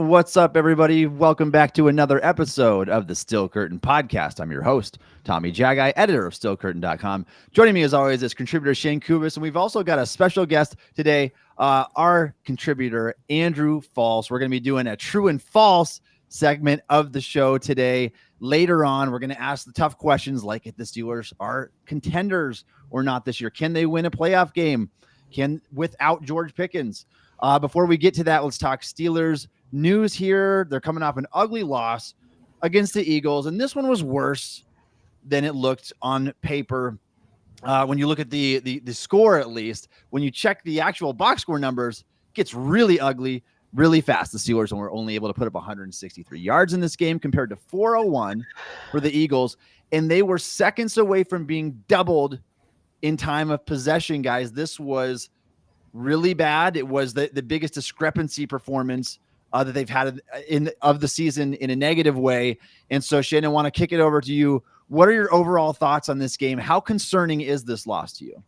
What's up, everybody? Welcome back to another episode of the Still Curtain podcast. I'm your host, Tommy Jaggi, editor of StillCurtain.com. Joining me, as always, is contributor Shayne Kubas, and we've also got a special guest today, our contributor, Andrew Falce. We're going to be doing a true and false segment of the show today. Later on, we're going to ask the tough questions like if the Steelers are contenders or not this year. Can they win a playoff game? Without George Pickens? Before we get to that, let's talk Steelers news here. They're coming off an ugly loss against the Eagles, and this one was worse than it looked on paper. When you look at the score, at least, when you check the actual box score numbers, it gets really ugly really fast. The Steelers were only able to put up 163 yards in this game compared to 401 for the Eagles, and they were seconds away from being doubled in time of possession, guys. This was really bad. It was the biggest discrepancy performance that they've had of the season in a negative way. And so, Shayne, I want to kick it over to you. What are your overall thoughts on this game? How concerning is this loss to you?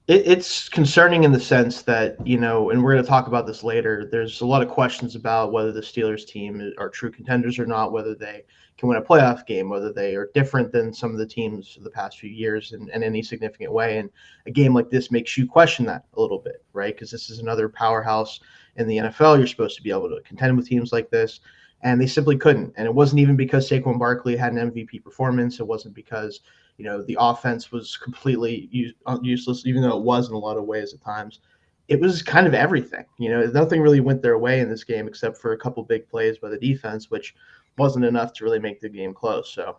It's concerning in the sense that, and we're going to talk about this later, there's a lot of questions about whether the Steelers team are true contenders or not, whether they can win a playoff game, whether they are different than some of the teams of the past few years in any significant way. And a game like this makes you question that a little bit, right? Because this is another powerhouse in the NFL. You're supposed to be able to contend with teams like this, and they simply couldn't. And it wasn't even because Saquon Barkley had an MVP performance. It wasn't because the offense was completely useless, even though it was in a lot of ways at times. It was kind of everything. Nothing really went their way in this game except for a couple big plays by the defense, which wasn't enough to really make the game close. So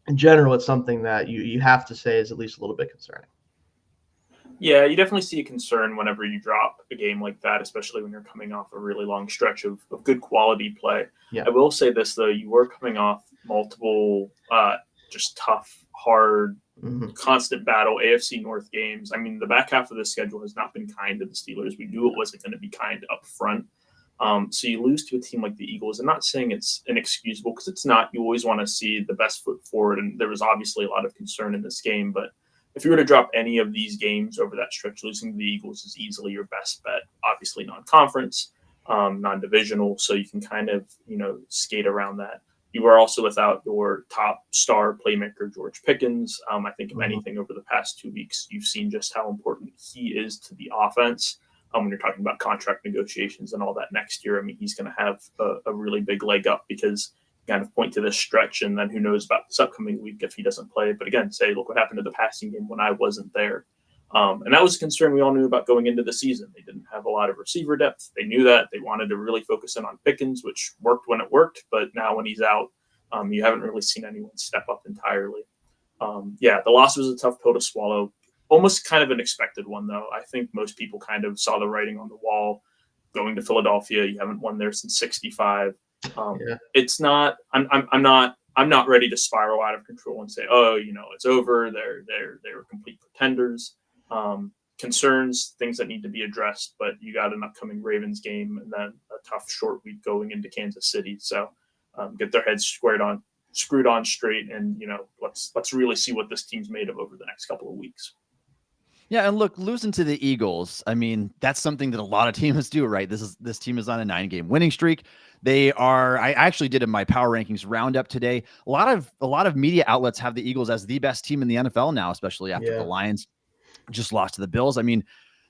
in general, it's something that you have to say is at least a little bit concerning. Yeah, you definitely see a concern whenever you drop a game like that, especially when you're coming off a really long stretch of good quality play. Yeah. I will say this, though. You were coming off multiple just tough, hard, constant battle AFC North games. I mean, the back half of the schedule has not been kind to the Steelers. We knew it wasn't going to be kind up front. So you lose to a team like the Eagles. I'm not saying it's inexcusable because it's not. You always want to see the best foot forward, and there was obviously a lot of concern in this game. But if you were to drop any of these games over that stretch, losing to the Eagles is easily your best bet. Obviously non-conference, non-divisional, so you can kind of skate around that. You are also without your top star playmaker, George Pickens. I think if anything over the past 2 weeks, you've seen just how important he is to the offense. When you're talking about contract negotiations and all that next year, I mean, he's going to have a really big leg up because you kind of point to this stretch, and then who knows about this upcoming week if he doesn't play. But again, say, look what happened to the passing game when I wasn't there. And that was a concern we all knew about going into the season. They didn't have a lot of receiver depth. They knew that. They wanted to really focus in on Pickens, which worked when it worked. But now when he's out, you haven't really seen anyone step up entirely. The loss was a tough pill to swallow. Almost kind of an expected one, though. I think most people kind of saw the writing on the wall. Going to Philadelphia, you haven't won there since '65. It's not. I'm not ready to spiral out of control and say, it's over. They're complete pretenders. Concerns, things that need to be addressed, but you got an upcoming Ravens game and then a tough short week going into Kansas City. So get their heads screwed on straight, and let's really see what this team's made of over the next couple of weeks. Yeah, and look, losing to the Eagles, I mean, that's something that a lot of teams do, right? This team is on a 9-game winning streak. I actually did in my power rankings roundup today. A lot of media outlets have the Eagles as the best team in the NFL now, especially after the Lions just lost to the Bills. I mean,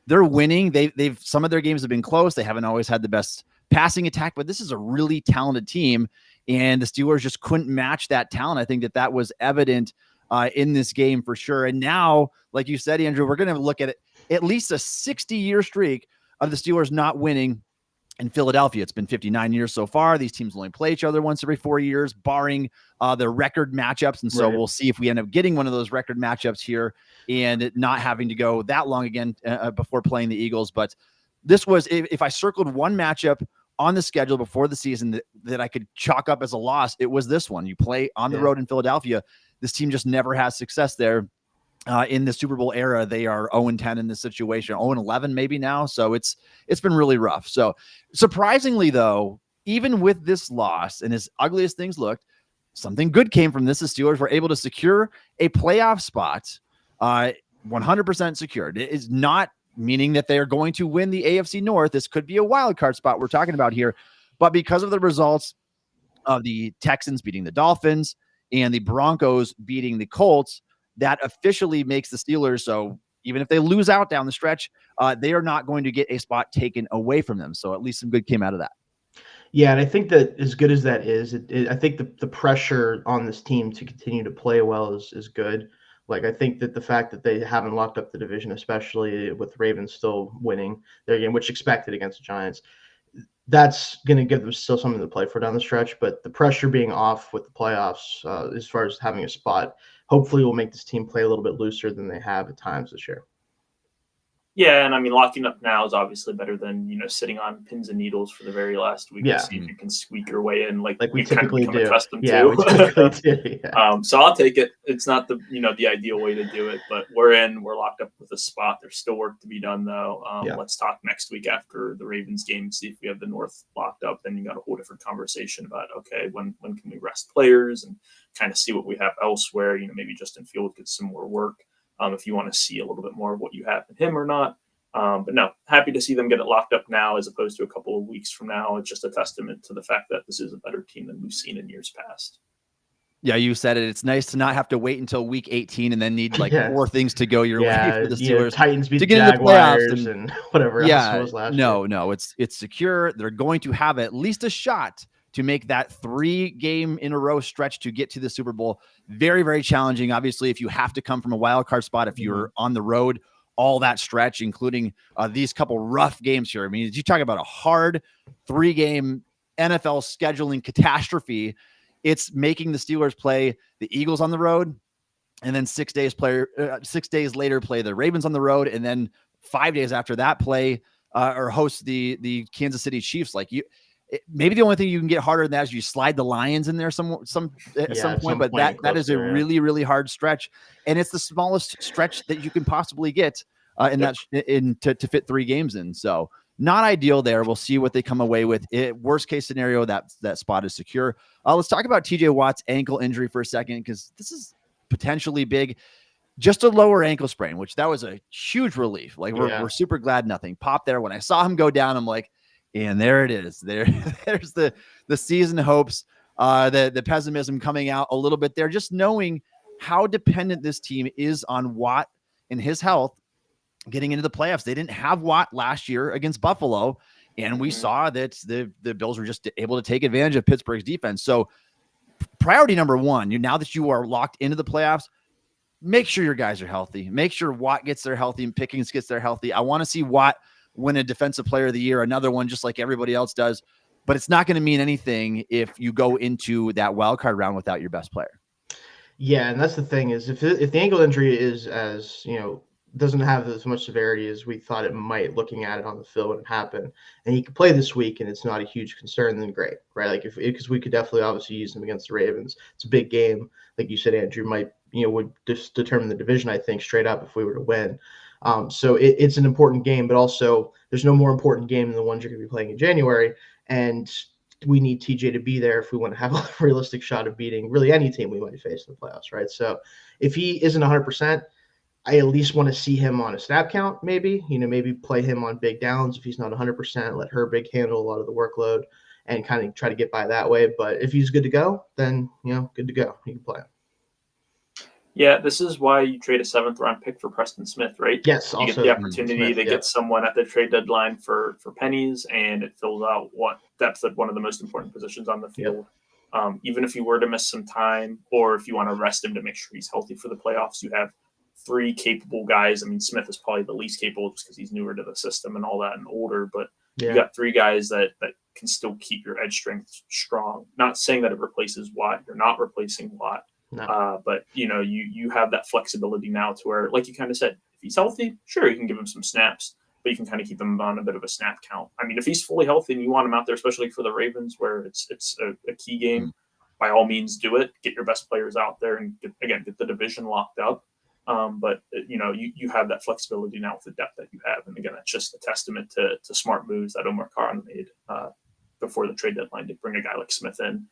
they're winning. They've some of their games have been close. They haven't always had the best passing attack, but this is a really talented team, and the Steelers just couldn't match that talent. I think that was evident in this game for sure. And now, like you said, Andrew, we're going to look at least a 60-year streak of the Steelers not winning in Philadelphia. It's been 59 years so far. These teams only play each other once every 4 years, barring their record matchups. And so we'll see if we end up getting one of those record matchups here and not having to go that long again before playing the Eagles. But this was, if I circled one matchup on the schedule before the season that I could chalk up as a loss, it was this one. You play on the road in Philadelphia. This team just never has success there. In the Super Bowl era, they are 0-10 in this situation, 0-11 maybe now. So it's been really rough. So surprisingly, though, even with this loss and as ugly as things looked, something good came from this. The Steelers were able to secure a playoff spot, 100% secured. It is not meaning that they are going to win the AFC North. This could be a wild card spot we're talking about here. But because of the results of the Texans beating the Dolphins and the Broncos beating the Colts, that officially makes the Steelers, so even if they lose out down the stretch, they are not going to get a spot taken away from them. So at least some good came out of that. Yeah, and I think that as good as that is, I think the pressure on this team to continue to play well is good. Like, I think that the fact that they haven't locked up the division, especially with Ravens still winning their game, which expected against the Giants, that's going to give them still something to play for down the stretch. But the pressure being off with the playoffs, as far as having a spot, hopefully will make this team play a little bit looser than they have at times this year. Yeah, and I mean, locking up now is obviously better than, sitting on pins and needles for the very last week to see if you can squeak your way in, like we typically do. Accustomed yeah, to. we typically do. Yeah. So I'll take it. It's not the the ideal way to do it, but we're in. We're locked up with a spot. There's still work to be done, though. Let's talk next week after the Ravens game, see if we have the North locked up. Then you got a whole different conversation about, okay, when can we rest players and kind of see what we have elsewhere. Maybe Justin Fields gets some more work if you want to see a little bit more of what you have in him or not. But no, happy to see them get it locked up now as opposed to a couple of weeks from now. It's just a testament to the fact that this is a better team than we've seen in years past. Yeah, you said it. It's nice to not have to wait until week 18 and then need 4 things to go your way for the Steelers. Titans beat to the get into the Jaguars and whatever else was last year. No, it's secure. They're going to have at least a shot to make that 3-game in a row stretch to get to the Super Bowl. Very, very challenging. Obviously, if you have to come from a wild card spot, if you're on the road, all that stretch, including these couple rough games here. I mean, you talk about a hard 3-game NFL scheduling catastrophe. It's making the Steelers play the Eagles on the road, and then 6 days later play the Ravens on the road, and then 5 days after that play or host the Kansas City Chiefs. Maybe the only thing you can get harder than that is you slide the Lions in there at some point, but that is a really, really hard stretch, and it's the smallest stretch that you can possibly get to fit 3 games in. So not ideal there. We'll see what they come away with. Worst case scenario, that spot is secure. Let's talk about TJ Watt's ankle injury for a second, because this is potentially big. Just a lower ankle sprain, which that was a huge relief. We're super glad nothing popped there. When I saw him go down, I'm like, and there it is. There's the season hopes, the pessimism coming out a little bit there, just knowing how dependent this team is on Watt and his health getting into the playoffs. They didn't have Watt last year against Buffalo, and we saw that the Bills were just able to take advantage of Pittsburgh's defense. So priority number 1, now that you are locked into the playoffs, make sure your guys are healthy. Make sure Watt gets there healthy and Pickens gets there healthy. I want to see Watt win a defensive player of the year, another one, just like everybody else does. But it's not going to mean anything if you go into that wild card round without your best player. Yeah, and that's the thing is if the ankle injury is as, doesn't have as much severity as we thought it might looking at it on the field when it happened, and he could play this week and it's not a huge concern, then great, right? Because we could definitely obviously use him against the Ravens. It's a big game. Like you said, Andrew, would just determine the division, I think, straight up if we were to win. So it's an important game, but also there's no more important game than the ones you're going to be playing in January. And we need TJ to be there if we want to have a realistic shot of beating really any team we might face in the playoffs, right? So if he isn't 100%, I at least want to see him on a snap count, maybe, maybe play him on big downs. If he's not 100%, let Herbig handle a lot of the workload and kind of try to get by that way. But if he's good to go, then, good to go. He can play him. Yeah, this is why you trade a 7th-round pick for Preston Smith, right? Yes, you get the opportunity to get someone at the trade deadline for pennies, and it fills out what depth at one of the most important positions on the field. Yep. Even if you were to miss some time, or if you want to rest him to make sure he's healthy for the playoffs, you have 3 capable guys. I mean, Smith is probably the least capable just because he's newer to the system and all that and older, but you got 3 guys that can still keep your edge strength strong. Not saying that it replaces Watt. You're not replacing Watt. No. But you have that flexibility now to where, like you kind of said, if he's healthy, sure, you can give him some snaps, but you can kind of keep him on a bit of a snap count. I mean, if he's fully healthy and you want him out there, especially for the Ravens, where it's a key game, by all means do it. Get your best players out there and get the division locked up. But you have that flexibility now with the depth that you have, and again, that's just a testament to smart moves that Omar Khan made before the trade deadline to bring a guy like Smith in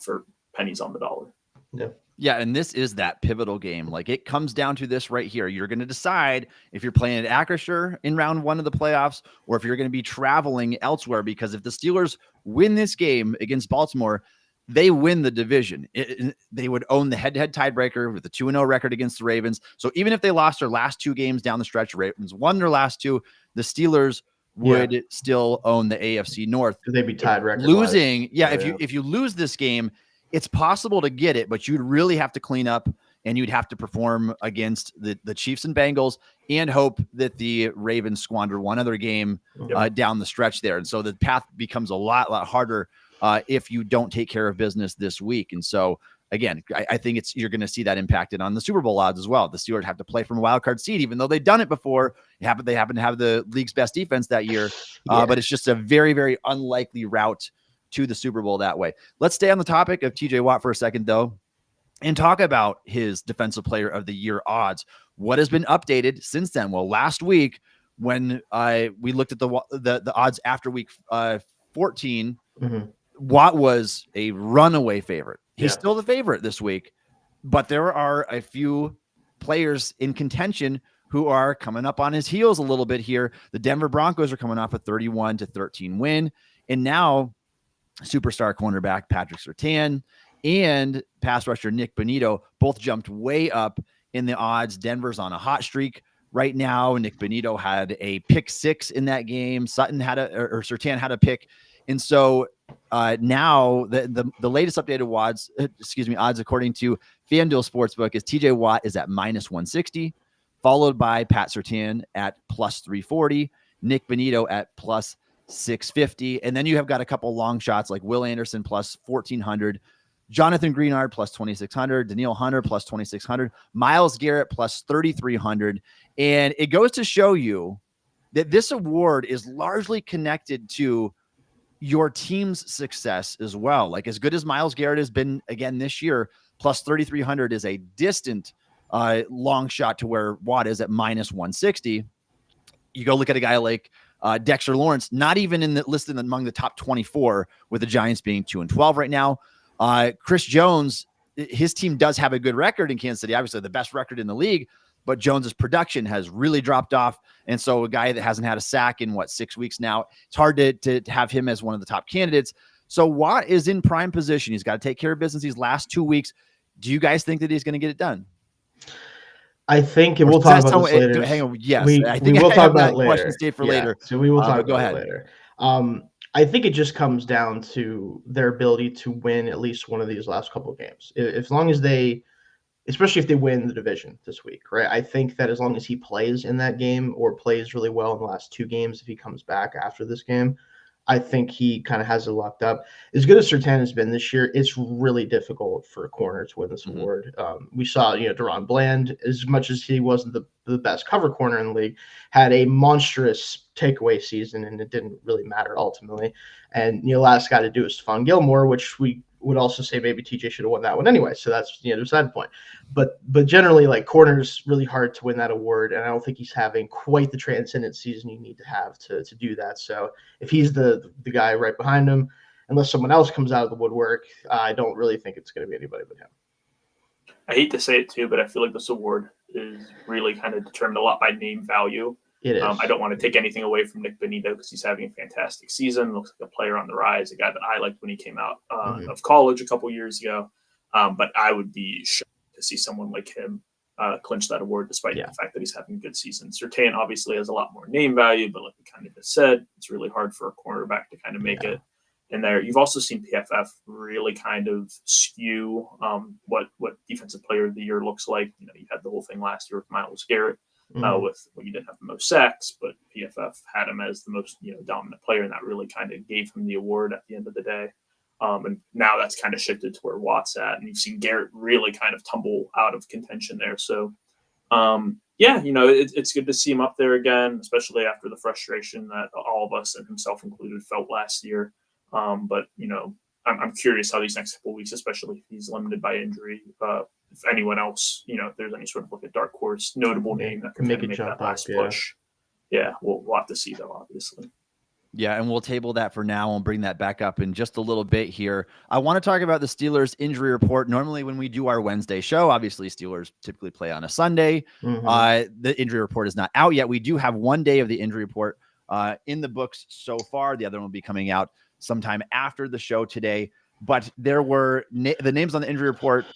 for pennies on the dollar. Yeah. Yeah, and this is that pivotal game. Like, it comes down to this right here. You're going to decide if you're playing at Acrisure in round 1 of the playoffs, or if you're going to be traveling elsewhere. Because if the Steelers win this game against Baltimore, they win the division. They would own the head-to-head tiebreaker with a 2-0 record against the Ravens. So even if they lost their last 2 games down the stretch, Ravens won their last 2, the Steelers would still own the AFC North. They'd be tied record losing. wise. Yeah, if you lose this game, it's possible to get it, but you'd really have to clean up, and you'd have to perform against the Chiefs and Bengals and hope that the Ravens squander one other game down the stretch there. And so the path becomes a lot harder if you don't take care of business this week. And so, again, I think you're going to see that impacted on the Super Bowl odds as well. The Steelers have to play from a wild card seed, even though they've done it before. They happen to have the league's best defense that year, but it's just a very, very unlikely route to the Super Bowl that way. Let's stay on the topic of TJ Watt for a second, though, and talk about his Defensive Player of the Year odds. What has been updated since then? Well, last week when we looked at the odds after week 14, Watt was a runaway favorite. He's still the favorite this week, but there are a few players in contention who are coming up on his heels a little bit here. The Denver Broncos are coming off a 31-13 win, and now superstar cornerback Patrick Surtain and pass rusher Nick Bonito both jumped way up in the odds. Denver's on a hot streak right now. Nick Bonito had a pick 6 in that game. Surtain had a pick. And so now the latest updated odds according to FanDuel Sportsbook is TJ Watt is at -160, followed by Pat Surtain at +340, Nick Bonito at +650. And then you have got a couple long shots like Will Anderson +1400, Jonathan Greenard +2600, Danielle Hunter +2600, Myles Garrett +3300. And it goes to show you that this award is largely connected to your team's success as well. Like, as good as Myles Garrett has been again this year, +3300 is a distant long shot to where Watt is at -160. You go look at a guy like Dexter Lawrence, not even listed among the top 24, with the Giants being 2-12 right now. Chris Jones, his team does have a good record in Kansas City, obviously the best record in the league, but Jones's production has really dropped off. And so a guy that hasn't had a sack in 6 weeks now, it's hard to have him as one of the top candidates. So Watt is in prime position. He's got to take care of business these last 2 weeks. Do you guys think that he's going to get it done? I think, and we'll talk about this later. Hang on. Yes. I think we will talk about it later. Question stay for later. So we will talk about it later. I think it just comes down to their ability to win at least one of these last couple of games. As long as especially if they win the division this week, right? I think that as long as he plays in that game or plays really well in the last 2 games, if he comes back after this game, I think he kind of has it locked up. As good as Surtain has been this year, it's really difficult for a corner to win this award. We saw, Deron Bland, as much as he wasn't the best cover corner in the league, had a monstrous takeaway season, and it didn't really matter ultimately. And last guy to do is Stephon Gilmore, which we would also say maybe TJ should have won that one anyway. So that's the other side point. But generally, like, corner's really hard to win that award, and I don't think he's having quite the transcendent season you need to have to do that. So if he's the guy right behind him, unless someone else comes out of the woodwork, I don't really think it's going to be anybody but him. I hate to say it too, but I feel like this award is really kind of determined a lot by name value. It is. I don't want to take anything away from Nick Bonito because he's having a fantastic season. Looks like a player on the rise, a guy that I liked when he came out of college a couple years ago. But I would be shocked to see someone like him clinch that award, despite the fact that he's having a good season. Surtain obviously has a lot more name value, but like we kind of just said, it's really hard for a cornerback to kind of make it in there. You've also seen PFF really kind of skew what Defensive Player of the Year looks like. You had the whole thing last year with Myles Garrett. You didn't have the most sacks, but PFF had him as the most dominant player, and that really kind of gave him the award at the end of the day. And now that's kind of shifted to where Watt's at, and you've seen Garrett really kind of tumble out of contention there. So, it's good to see him up there again, especially after the frustration that all of us, and himself included, felt last year. But I'm curious how these next couple of weeks, especially if he's limited by injury, if anyone else, if there's any sort of like a dark horse, notable name that can make that last push. Yeah, we'll have to see though, obviously. Yeah, and we'll table that for now. We'll bring that back up in just a little bit here. I want to talk about the Steelers injury report. Normally when we do our Wednesday show, obviously Steelers typically play on a Sunday. The injury report is not out yet. We do have 1 day of the injury report in the books so far. The other one will be coming out sometime after the show today. But there were the names on the injury report.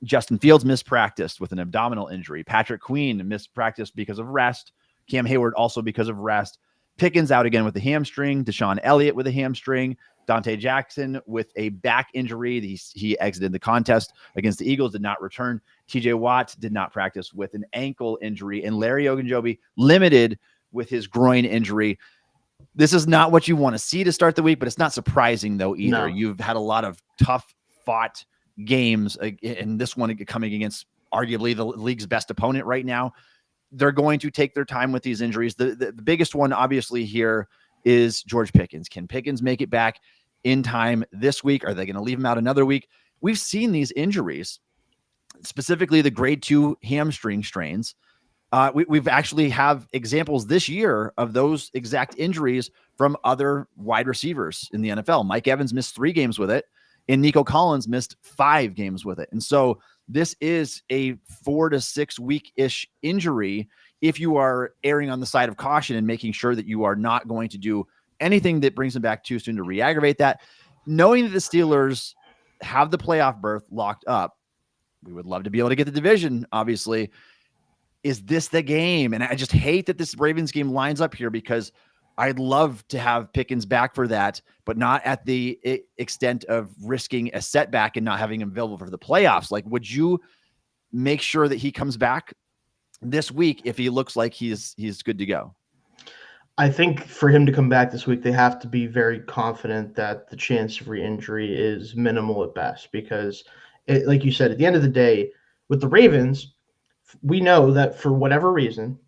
Justin Fields mispracticed with an abdominal injury. Patrick Queen mispracticed because of rest. Cam Hayward also because of rest. Pickens out again with a hamstring. Deshaun Elliott with a hamstring. Dante Jackson with a back injury. He exited the contest against the Eagles, did not return. TJ Watt did not practice with an ankle injury. And Larry Ogunjobi limited with his groin injury. This is not what you want to see to start the week, but it's not surprising, though, either. No. You've had a lot of tough fought games, and this one coming against arguably the league's best opponent right now. They're going to take their time with these injuries. The biggest one, obviously, here is George Pickens. Can Pickens make it back in time this week? Are they going to leave him out another week? We've seen these injuries, specifically the grade 2 hamstring strains. We've actually have examples this year of those exact injuries from other wide receivers in the NFL. Mike Evans missed 3 games with it, and Nico Collins missed 5 games with it. And so this is a 4 to 6 week-ish injury if you are erring on the side of caution and making sure that you are not going to do anything that brings him back too soon to re-aggravate that. Knowing that the Steelers have the playoff berth locked up, we would love to be able to get the division, obviously. Is this the game? And I just hate that this Ravens game lines up here because I'd love to have Pickens back for that, but not at the extent of risking a setback and not having him available for the playoffs. Like, would you make sure that he comes back this week if he looks like he's good to go? I think for him to come back this week, they have to be very confident that the chance of re-injury is minimal at best, because like you said, at the end of the day, with the Ravens, we know that for whatever reason,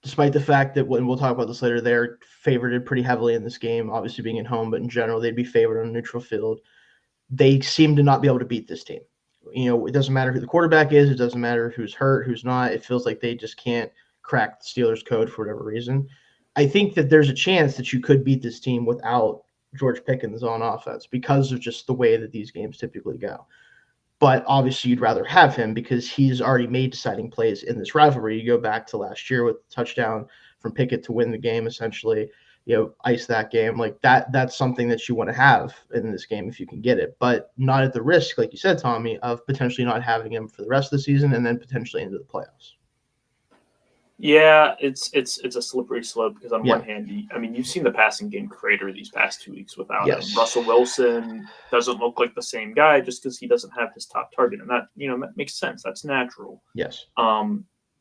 despite the fact that, when we'll talk about this later, they're favored pretty heavily in this game, obviously being at home, but in general, they'd be favored on a neutral field. They seem to not be able to beat this team. You know, it doesn't matter who the quarterback is. It doesn't matter who's hurt, who's not. It feels like they just can't crack the Steelers' code for whatever reason. I think that there's a chance that you could beat this team without George Pickens on offense because of just the way that these games typically go. But obviously you'd rather have him because he's already made deciding plays in this rivalry. You go back to last year with the touchdown from Pickett to win the game, essentially, ice that game. Like that's something that you want to have in this game if you can get it, but not at the risk, like you said, Tommy, of potentially not having him for the rest of the season and then potentially into the playoffs. Yeah, it's a slippery slope because on one hand, you've seen the passing game crater these past 2 weeks without him. Russell Wilson doesn't look like the same guy just because he doesn't have his top target, and that that makes sense. That's natural. Yes.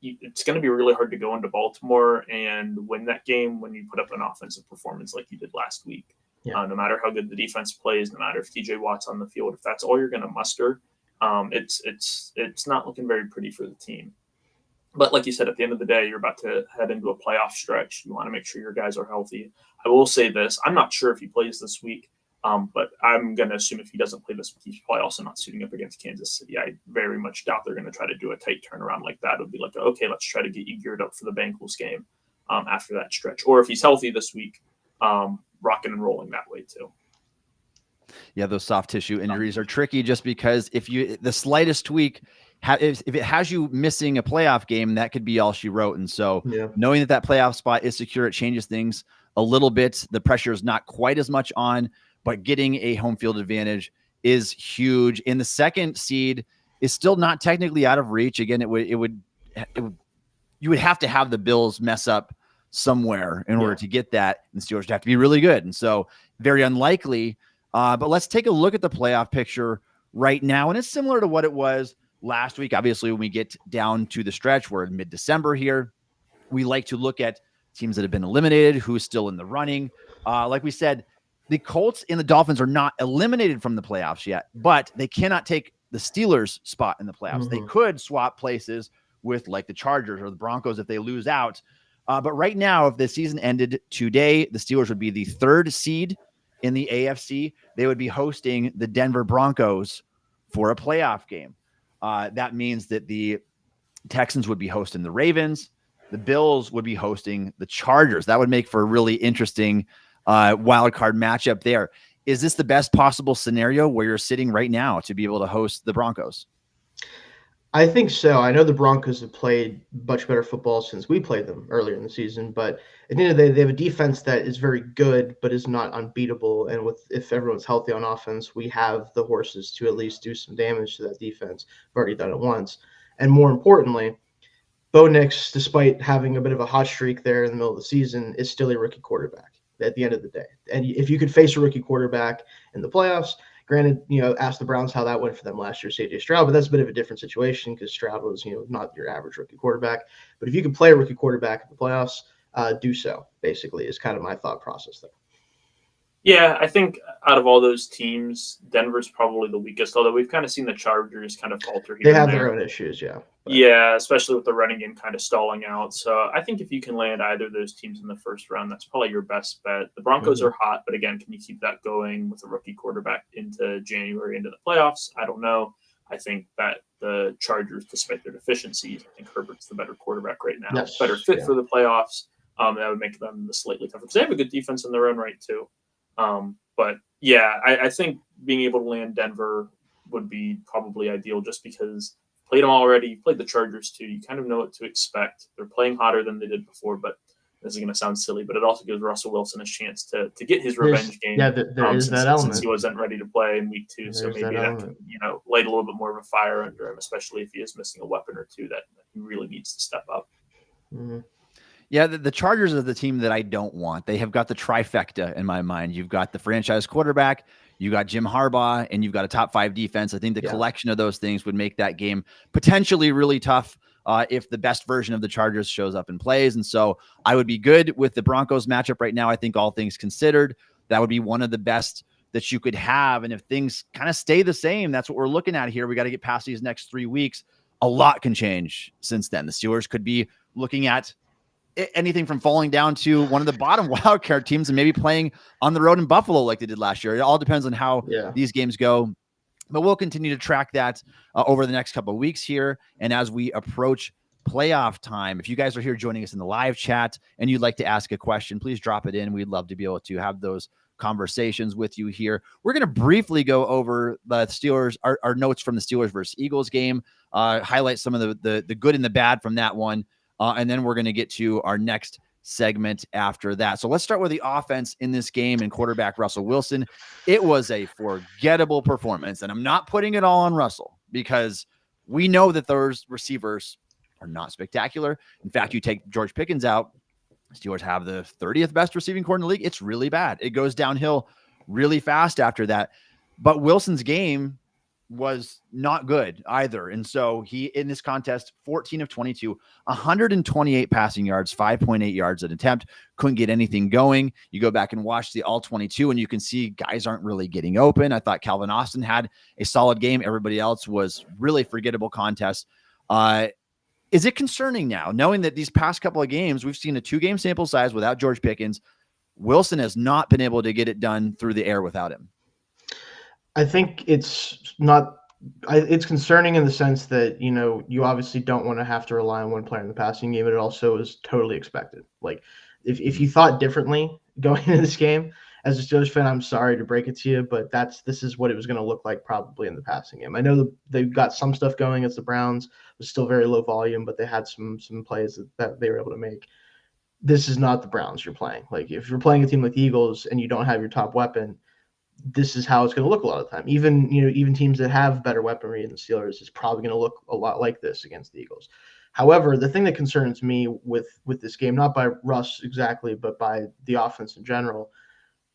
It's going to be really hard to go into Baltimore and win that game when you put up an offensive performance like you did last week. Yeah. No matter how good the defense plays, no matter if TJ Watt's on the field, if that's all you're going to muster, it's not looking very pretty for the team. But like you said, at the end of the day, you're about to head into a playoff stretch. You want to make sure your guys are healthy. I will say this. I'm not sure if he plays this week, but I'm going to assume if he doesn't play this week, he's probably also not suiting up against Kansas City. I very much doubt they're going to try to do a tight turnaround like that. It would be like, okay, let's try to get you geared up for the Bengals game after that stretch. Or if he's healthy this week, rocking and rolling that way too. Yeah, those soft tissue injuries are tricky just because if the slightest tweak – if it has you missing a playoff game, that could be all she wrote. And so knowing that playoff spot is secure, it changes things a little bit. The pressure is not quite as much on, but getting a home field advantage is huge. And the second seed is still not technically out of reach. Again, you would have to have the Bills mess up somewhere in order to get that. And the Steelers have to be really good. And so very unlikely. But let's take a look at the playoff picture right now. And it's similar to what it was last week. Obviously, when we get down to the stretch, we're in mid-December here. We like to look at teams that have been eliminated, who's still in the running. Like we said, the Colts and the Dolphins are not eliminated from the playoffs yet, but they cannot take the Steelers' spot in the playoffs. They could swap places with like the Chargers or the Broncos if they lose out. But right now, if the season ended today, the Steelers would be the 3rd seed in the AFC. They would be hosting the Denver Broncos for a playoff game. That means that the Texans would be hosting the Ravens. The Bills would be hosting the Chargers. That would make for a really interesting wild card matchup there. Is this the best possible scenario where you're sitting right now to be able to host the Broncos? I think so. I know the Broncos have played much better football since we played them earlier in the season, but at the end of the day, they have a defense that is very good, but is not unbeatable. And if everyone's healthy on offense, we have the horses to at least do some damage to that defense. We've already done it once. And more importantly, Bo Nix, despite having a bit of a hot streak there in the middle of the season, is still a rookie quarterback at the end of the day. And if you could face a rookie quarterback in the playoffs, granted, ask the Browns how that went for them last year, C.J. Stroud, but that's a bit of a different situation because Stroud was, not your average rookie quarterback. But if you could play a rookie quarterback in the playoffs, do so, basically, is kind of my thought process there. Yeah, I think out of all those teams, Denver's probably the weakest, although we've kind of seen the Chargers kind of falter here. They have their own issues, yeah. But. Yeah, especially with the running game kind of stalling out. So I think if you can land either of those teams in the first round, that's probably your best bet. The Broncos are hot, but again, can you keep that going with a rookie quarterback into January, into the playoffs? I don't know. I think that the Chargers, despite their deficiencies, I think Herbert's the better quarterback right now. Yes, better fit for the playoffs. That would make them the slightly tougher because they have a good defense in their own right too. But yeah, I think being able to land Denver would be probably ideal just because played them already, played the Chargers too. You kind of know what to expect. They're playing hotter than they did before, but this is going to sound silly, but it also gives Russell Wilson a chance to get his revenge game. Yeah, there is that element. Since he wasn't ready to play in week 2. So maybe that can, light a little bit more of a fire under him, especially if he is missing a weapon or two that he really needs to step up. Mm-hmm. Yeah, the Chargers are the team that I don't want. They have got the trifecta in my mind. You've got the franchise quarterback, you got Jim Harbaugh, and you've got a top 5 defense. I think the collection of those things would make that game potentially really tough if the best version of the Chargers shows up and plays. And so I would be good with the Broncos matchup right now. I think all things considered, that would be one of the best that you could have. And if things kind of stay the same, that's what we're looking at here. We got to get past these next 3 weeks. A lot can change since then. The Steelers could be looking at anything from falling down to one of the bottom wildcard teams and maybe playing on the road in Buffalo like they did last year. It all depends on how these games go, but we'll continue to track that over the next couple of weeks here. And as we approach playoff time, if you guys are here joining us in the live chat and you'd like to ask a question, please drop it in. We'd love to be able to have those conversations with you here. We're going to briefly go over the Steelers, our notes from the Steelers versus Eagles game, highlight some of the good and the bad from that one. And then we're going to get to our next segment after that. So let's start with the offense in this game and quarterback Russell Wilson. It was a forgettable performance, and I'm not putting it all on Russell because we know that those receivers are not spectacular. In fact, you take George Pickens out, Steelers have the 30th best receiving corps in the league. It's really bad. It goes downhill really fast after that. But Wilson's game was not good either. And so he, in this contest, 14 of 22, 128 passing yards, 5.8 yards an attempt, couldn't get anything going. You go back and watch the all 22 and you can see guys aren't really getting open. I thought Calvin Austin had a solid game. Everybody else was really forgettable contest. Is it concerning now, knowing that these past couple of games, we've seen a 2-game sample size without George Pickens? Wilson has not been able to get it done through the air without him. I think it's not. It's concerning in the sense that you obviously don't want to have to rely on one player in the passing game, but it also is totally expected. Like if you thought differently going into this game as a Steelers fan, I'm sorry to break it to you, but this is what it was going to look like probably in the passing game. I know they've got some stuff going against the Browns. It was still very low volume, but they had some plays that they were able to make. This is not the Browns you're playing. Like if you're playing a team like the Eagles and you don't have your top weapon, this is how it's going to look a lot of the time. Even teams that have better weaponry than the Steelers is probably going to look a lot like this against the Eagles. However, the thing that concerns me with this game, not by Russ exactly, but by the offense in general,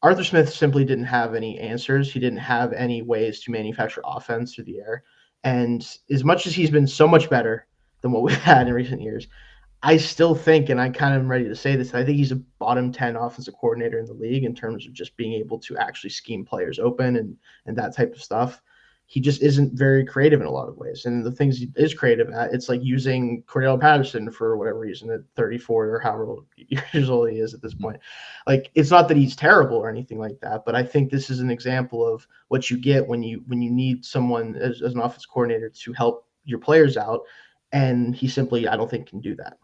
Arthur Smith simply didn't have any answers. He didn't have any ways to manufacture offense through the air. And as much as he's been so much better than what we've had in recent years, I still think, and I kind of am ready to say this, I think he's a bottom 10 offensive coordinator in the league in terms of just being able to actually scheme players open and that type of stuff. He just isn't very creative in a lot of ways. And the things he is creative at, it's like using Cordell Patterson for whatever reason at 34 or however years old he is at this point. Like, it's not that he's terrible or anything like that, but I think this is an example of what you get when you need someone as an offensive coordinator to help your players out. And he simply, I don't think, can do that.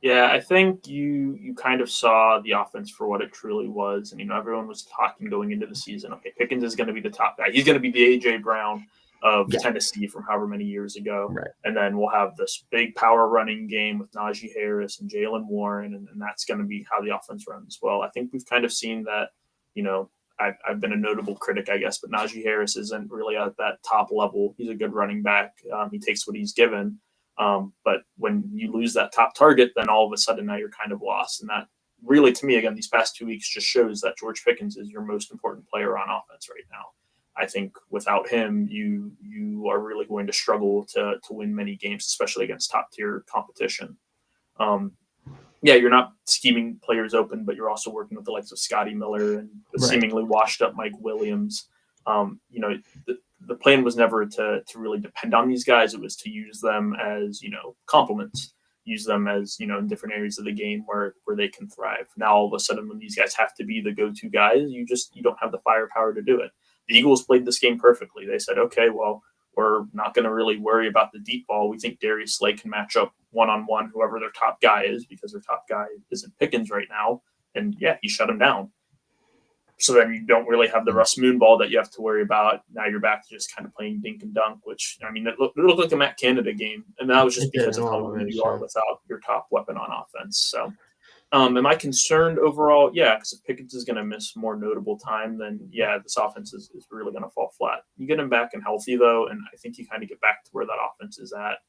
Yeah, I think you kind of saw the offense for what it truly was, and everyone was talking going into the season. Okay, Pickens is going to be the top guy. He's going to be the AJ Brown of Tennessee from however many years ago, right. And then we'll have this big power running game with Najee Harris and Jalen Warren, and that's going to be how the offense runs. Well, I think we've kind of seen that. I've been a notable critic, I guess, but Najee Harris isn't really at that top level. He's a good running back. He takes what he's given. But when you lose that top target, then all of a sudden now you're kind of lost. And that really, to me, again, these past 2 weeks just shows that George Pickens is your most important player on offense right now. I think without him, you are really going to struggle to win many games, especially against top tier competition. You're not scheming players open, but you're also working with the likes of Scotty Miller and the seemingly washed up Mike Williams. The plan was never to really depend on these guys. It was to use them as, complements, use them as, in different areas of the game where they can thrive. Now, all of a sudden, when these guys have to be the go-to guys, you don't have the firepower to do it. The Eagles played this game perfectly. They said, okay, well, we're not going to really worry about the deep ball. We think Darius Slay can match up one-on-one whoever their top guy is, because their top guy isn't Pickens right now. And he shut him down. So then you don't really have the Russ Moonball that you have to worry about. Now you're back to just kind of playing dink and dunk, which, it looked like a Matt Canada game. And that was just because of how good you are without your top weapon on offense. So am I concerned overall? Yeah, because if Pickens is going to miss more notable time, then, this offense is really going to fall flat. You get him back and healthy, though, and I think you kind of get back to where that offense is at,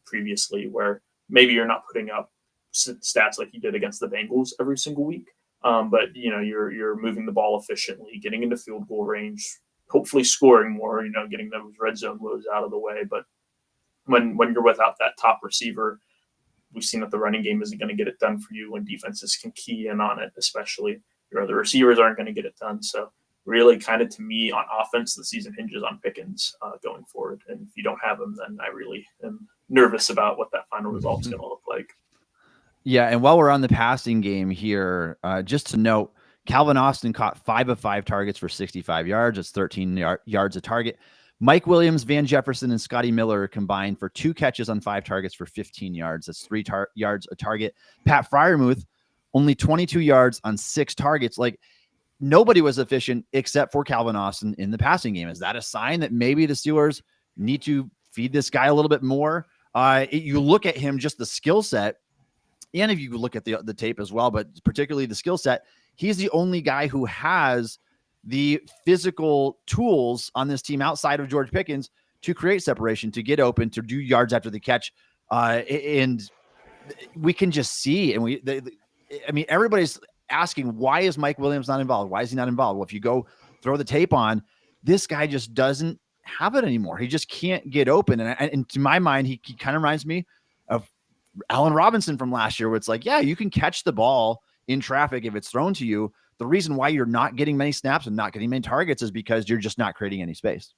previously, where maybe you're not putting up stats like you did against the Bengals every single week. But you're moving the ball efficiently, getting into field goal range, hopefully scoring more, getting those red zone woes out of the way. But when you're without that top receiver, we've seen that the running game isn't going to get it done for you when defenses can key in on it, especially your other receivers aren't going to get it done. So really, kind of to me, on offense, the season hinges on Pickens going forward. And if you don't have him, then I really am nervous about what that final result is going to look like. Yeah, and while we're on the passing game here, just to note, Calvin Austin caught 5 of 5 targets for 65 yards. That's 13 yards a target. Mike Williams, Van Jefferson, and Scotty Miller combined for 2 catches on 5 targets for 15 yards. That's 3 yards a target. Pat Freiermuth, only 22 yards on 6 targets. Like, nobody was efficient except for Calvin Austin in the passing game. Is that a sign that maybe the Steelers need to feed this guy a little bit more? You look at him, just the skill set, and if you look at the tape as well, but particularly the skill set, he's the only guy who has the physical tools on this team outside of George Pickens to create separation, to get open, to do yards after the catch. And we can just see, and everybody's asking, why is Mike Williams not involved? Why is he not involved? Well, if you go throw the tape on, this guy just doesn't have it anymore. He just can't get open. And to my mind, he kind of reminds me of Allen Robinson from last year, where it's like, yeah, you can catch the ball in traffic if it's thrown to you. The reason why you're not getting many snaps and not getting many targets is because you're just not creating any space.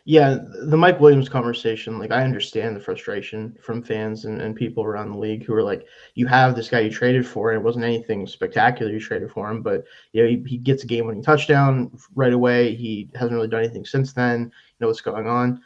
Yeah, the Mike Williams conversation, like, I understand the frustration from fans and people around the league who are like, you have this guy you traded for, and it wasn't anything spectacular you traded for him, but he gets a game-winning touchdown right away. He hasn't really done anything since then. You know what's going on.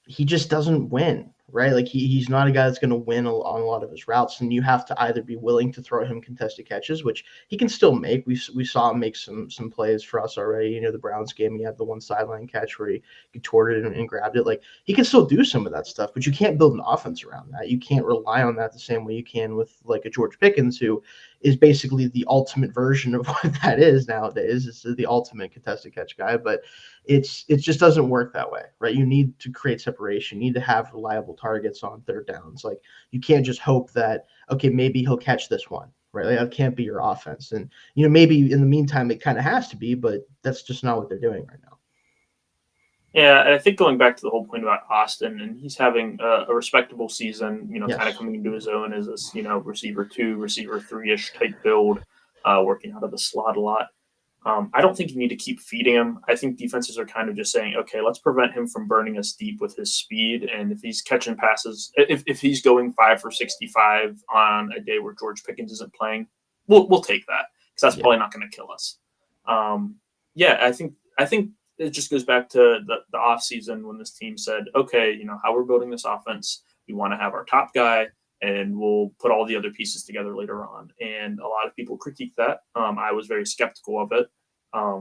He just doesn't win, right? Like, he's not a guy that's going to win on a lot of his routes, and you have to either be willing to throw him contested catches, which he can still make. We saw him make some plays for us already. The Browns game, he had the one sideline catch where he contorted and grabbed it. Like, he can still do some of that stuff, but you can't build an offense around that. You can't rely on that the same way you can with, like, a George Pickens, who is basically the ultimate version of what that is nowadays. It's the ultimate contested catch guy, but it just doesn't work that way, right? You need to create separation. You need to have reliable targets on third downs. Like, you can't just hope that, okay, maybe he'll catch this one, right? Like, that can't be your offense. And, maybe in the meantime, it kind of has to be, but that's just not what they're doing right now. Yeah, and I think going back to the whole point about Austin, and he's having a respectable season, Yes. kind of coming into his own as this, receiver 2, receiver 3-ish type build, working out of the slot a lot. I don't think you need to keep feeding him. I think defenses are kind of just saying, okay, let's prevent him from burning us deep with his speed. And if he's catching passes, if he's going 5 for 65 on a day where George Pickens isn't playing, we'll take that, because that's probably not going to kill us. I think it just goes back to the off season when this team said, okay, how we're building this offense. We want to have our top guy, and we'll put all the other pieces together later on. And a lot of people critique that. I was very skeptical of it,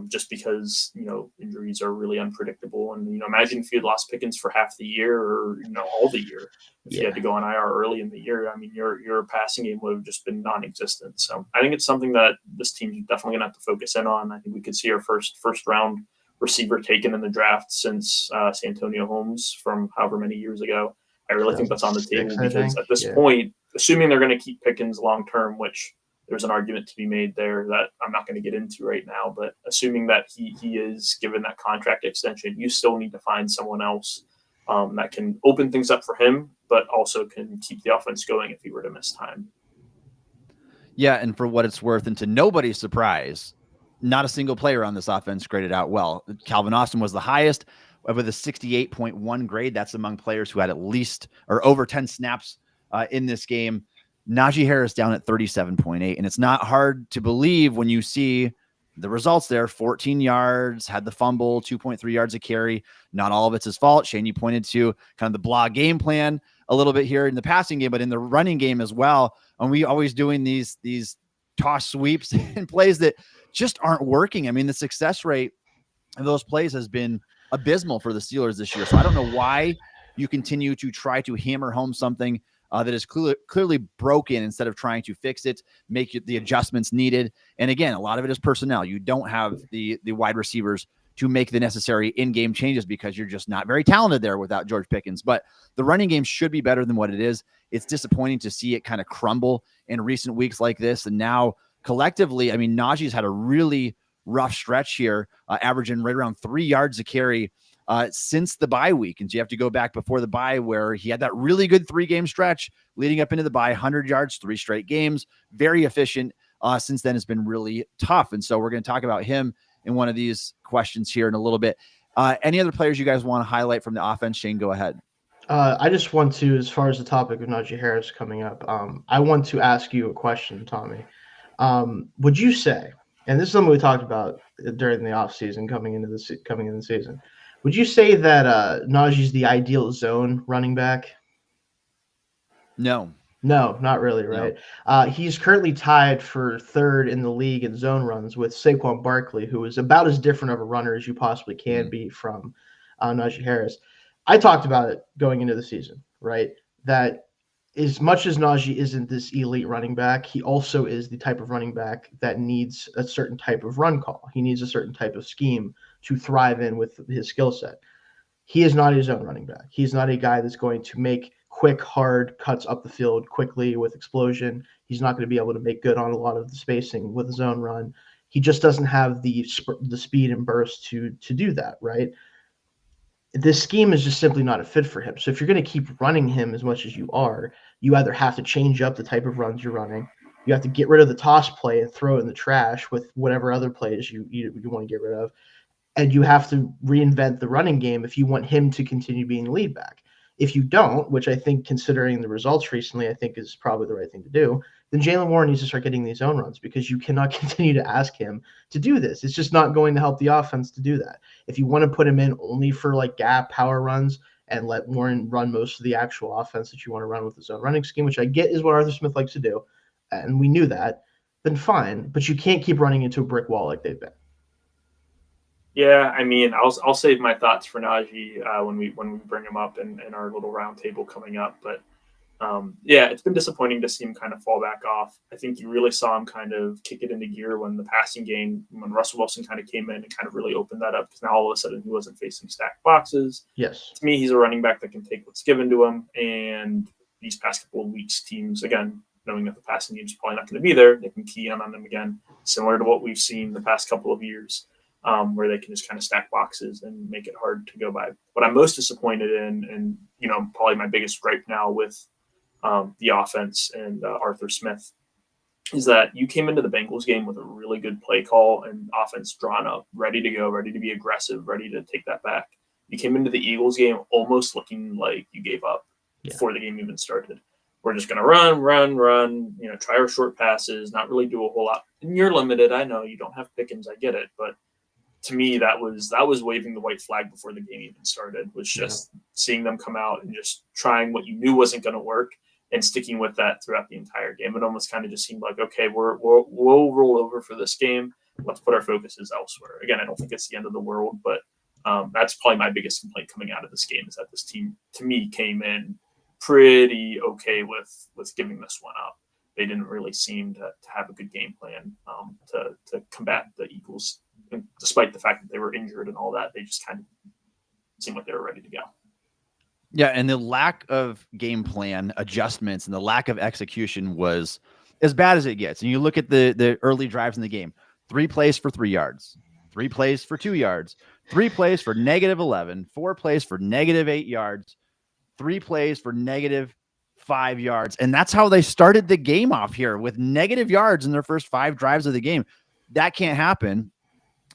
just because, injuries are really unpredictable. And, imagine if you had lost Pickens for half the year or, all the year. If you had to go on IR early in the year, I mean, your passing game would have just been non-existent. So I think it's something that this team's definitely going to have to focus in on. I think we could see our first round receiver taken in the draft since Santonio Holmes from however many years ago. I really think that's on the table because at this point, assuming they're going to keep Pickens long term, which there's an argument to be made there that I'm not going to get into right now, but assuming that he is given that contract extension, you still need to find someone else that can open things up for him, but also can keep the offense going if he were to miss time. Yeah, and for what it's worth, and to nobody's surprise, not a single player on this offense graded out well. Calvin Austin was the highest with a 68.1 grade. That's among players who had at least or over 10 snaps in this game. Najee Harris down at 37.8. And it's not hard to believe when you see the results there. 14 yards, had the fumble, 2.3 yards a carry. Not all of it's his fault. Shayne, you pointed to kind of the blah game plan a little bit here in the passing game, but in the running game as well. And we always doing these toss sweeps and plays that just aren't working. I mean, the success rate of those plays has been abysmal for the Steelers this year. So I don't know why you continue to try to hammer home something that is clearly broken instead of trying to fix it, make the adjustments needed. And again, a lot of it is personnel. You don't have the wide receivers to make the necessary in-game changes because you're just not very talented there without George Pickens. But the running game should be better than what it is. It's disappointing to see it kind of crumble in recent weeks like this. And now collectively, I mean, Najee's had a really rough stretch here, averaging right around 3 yards a carry since the bye week. And so you have to go back before the bye where he had that really good 3-game stretch leading up into the bye, 100 yards, 3 straight games, very efficient. Since then, it's been really tough. And so we're going to talk about him in one of these questions here in a little bit. Any other players you guys want to highlight from the offense? Shayne, go ahead. I just want to, as far as the topic of Najee Harris coming up, I want to ask you a question, Tommy. Would you say, and this is something we talked about during the offseason coming into the season, would you say that Najee's the ideal zone running back? No, not really, right? No. He's currently tied for 3rd in the league in zone runs with Saquon Barkley, who is about as different of a runner as you possibly can be from Najee Harris. I talked about it going into the season, right? That as much as Najee isn't this elite running back, he also is the type of running back that needs a certain type of run call. He needs a certain type of scheme to thrive in with his skill set. He is not his own running back. He's not a guy that's going to make quick, hard cuts up the field quickly with explosion. He's not going to be able to make good on a lot of the spacing with his own run. He just doesn't have the speed and burst to do that, right? This scheme is just simply not a fit for him. So if you're going to keep running him as much as you are, you either have to change up the type of runs you're running, you have to get rid of the toss play and throw it in the trash with whatever other plays you want to get rid of, and you have to reinvent the running game if you want him to continue being the lead back. If you don't, which I think considering the results recently, I think is probably the right thing to do, then Jaylen Warren needs to start getting these zone runs because you cannot continue to ask him to do this. It's just not going to help the offense to do that. If you want to put him in only for like gap power runs and let Warren run most of the actual offense that you want to run with the zone running scheme, which I get is what Arthur Smith likes to do, and we knew that, then fine. But you can't keep running into a brick wall like they've been. Yeah, I mean, I'll save my thoughts for Najee when we bring him up in our little roundtable coming up. But yeah, it's been disappointing to see him kind of fall back off. I think you really saw him kind of kick it into gear when the passing game, when Russell Wilson kind of came in and kind of really opened that up because now all of a sudden he wasn't facing stacked boxes. Yes. To me, he's a running back that can take what's given to him. And these past couple of weeks, teams, again, knowing that the passing game is probably not going to be there, they can key in on them again, similar to what we've seen the past couple of years. Where they can just kind of stack boxes and make it hard to go by. What I'm most disappointed in, and probably my biggest gripe now with the offense and Arthur Smith, is that you came into the Bengals game with a really good play call and offense drawn up, ready to go, ready to be aggressive, ready to take that back. You came into the Eagles game almost looking like you gave up before the game even started. We're just going to run, try our short passes, not really do a whole lot. And you're limited. I know you don't have Pickens. I get it, but to me, that was waving the white flag before the game even started, was just seeing them come out and just trying what you knew wasn't going to work and sticking with that throughout the entire game. It almost kind of just seemed like, okay, we'll roll over for this game. Let's put our focuses elsewhere. Again, I don't think it's the end of the world, but that's probably my biggest complaint coming out of this game is that this team, to me, came in pretty okay with giving this one up. They didn't really seem to have a good game plan to combat the Eagles, and despite the fact that they were injured and all that. They just kind of seemed like they were ready to go. Yeah, and the lack of game plan adjustments and the lack of execution was as bad as it gets. And you look at the early drives in the game, 3 plays for 3 yards, 3 plays for 2 yards, 3 plays for -11, 4 plays for -8 yards, 3 plays for -5 yards. And that's how they started the game off here, with negative yards in their first 5 drives of the game. That can't happen.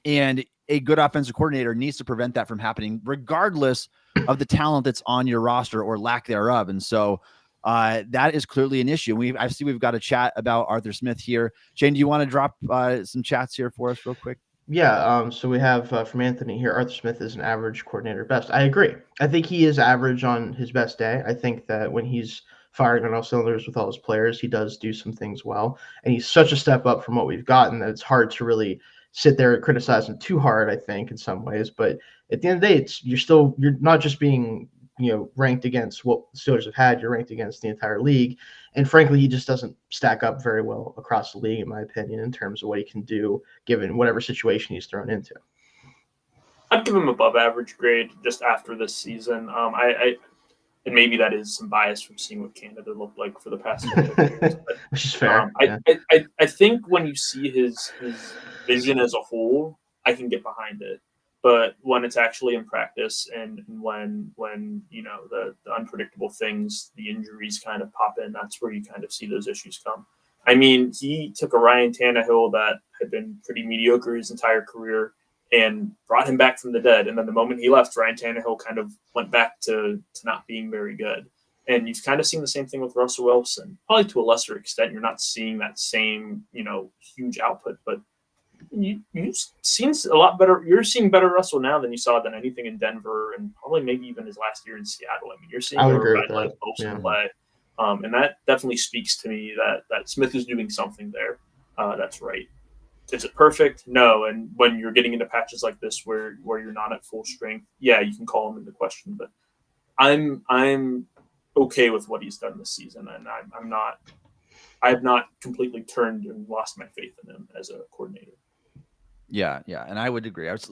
And a good offensive coordinator needs to prevent that from happening, regardless of the talent that's on your roster or lack thereof. And so that is clearly an issue. I see we've got a chat about Arthur Smith here. Shayne, do you want to drop some chats here for us real quick? Yeah, so we have from Anthony here, Arthur Smith is an average coordinator at best. I agree. I think he is average on his best day. I think that when he's firing on all cylinders with all his players, he does do some things well. And he's such a step up from what we've gotten that it's hard to really sit there and criticize him too hard, I think, in some ways. But at the end of the day, you're not just being ranked against what the Steelers have had, you're ranked against the entire league. And frankly, he just doesn't stack up very well across the league, in my opinion, in terms of what he can do given whatever situation he's thrown into. I'd give him above average grade just after this season. And maybe that is some bias from seeing what Canada looked like for the past couple of years. But, which is fair. I think when you see his vision as a whole, I can get behind it. But when it's actually in practice and when the unpredictable things, the injuries kind of pop in, that's where you kind of see those issues come. I mean, he took a Ryan Tannehill that had been pretty mediocre his entire career and brought him back from the dead. And then the moment he left, Ryan Tannehill kind of went back to not being very good. And you've kind of seen the same thing with Russell Wilson. Probably to a lesser extent, you're not seeing that same, huge output, but you've seen a lot better. You're seeing better Russell now than you saw than anything in Denver and probably maybe even his last year in Seattle. I mean, you're seeing a revitalized Wilson play. And that definitely speaks to me that Smith is doing something there. That's right. Is it perfect? No. And when you're getting into patches like this where you're not at full strength, yeah, you can call him into question. But I'm okay with what he's done this season, and I have not completely turned and lost my faith in him as a coordinator. Yeah, and I would agree. I was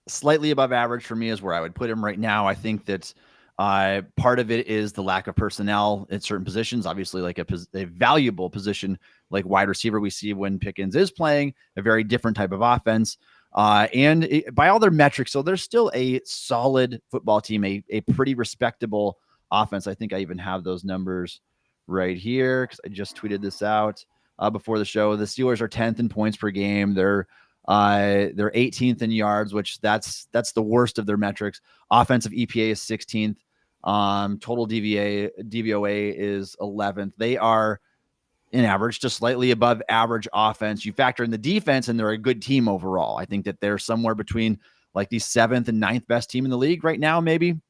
slightly above average for me is where I would put him right now. I think that part of it is the lack of personnel at certain positions. Obviously, like a valuable position like wide receiver, we see when Pickens is playing a very different type of offense. And by all their metrics, so they're still a solid football team, a pretty respectable offense. I think I even have those numbers right here because I just tweeted this out before the show. The Steelers are 10th in points per game. They're 18th in yards, which that's the worst of their metrics. Offensive EPA is 16th. Total DVOA is 11th. They are in average to slightly above average offense. You factor in the defense and they're a good team overall. I think that they're somewhere between like the 7th and 9th best team in the league right now, maybe.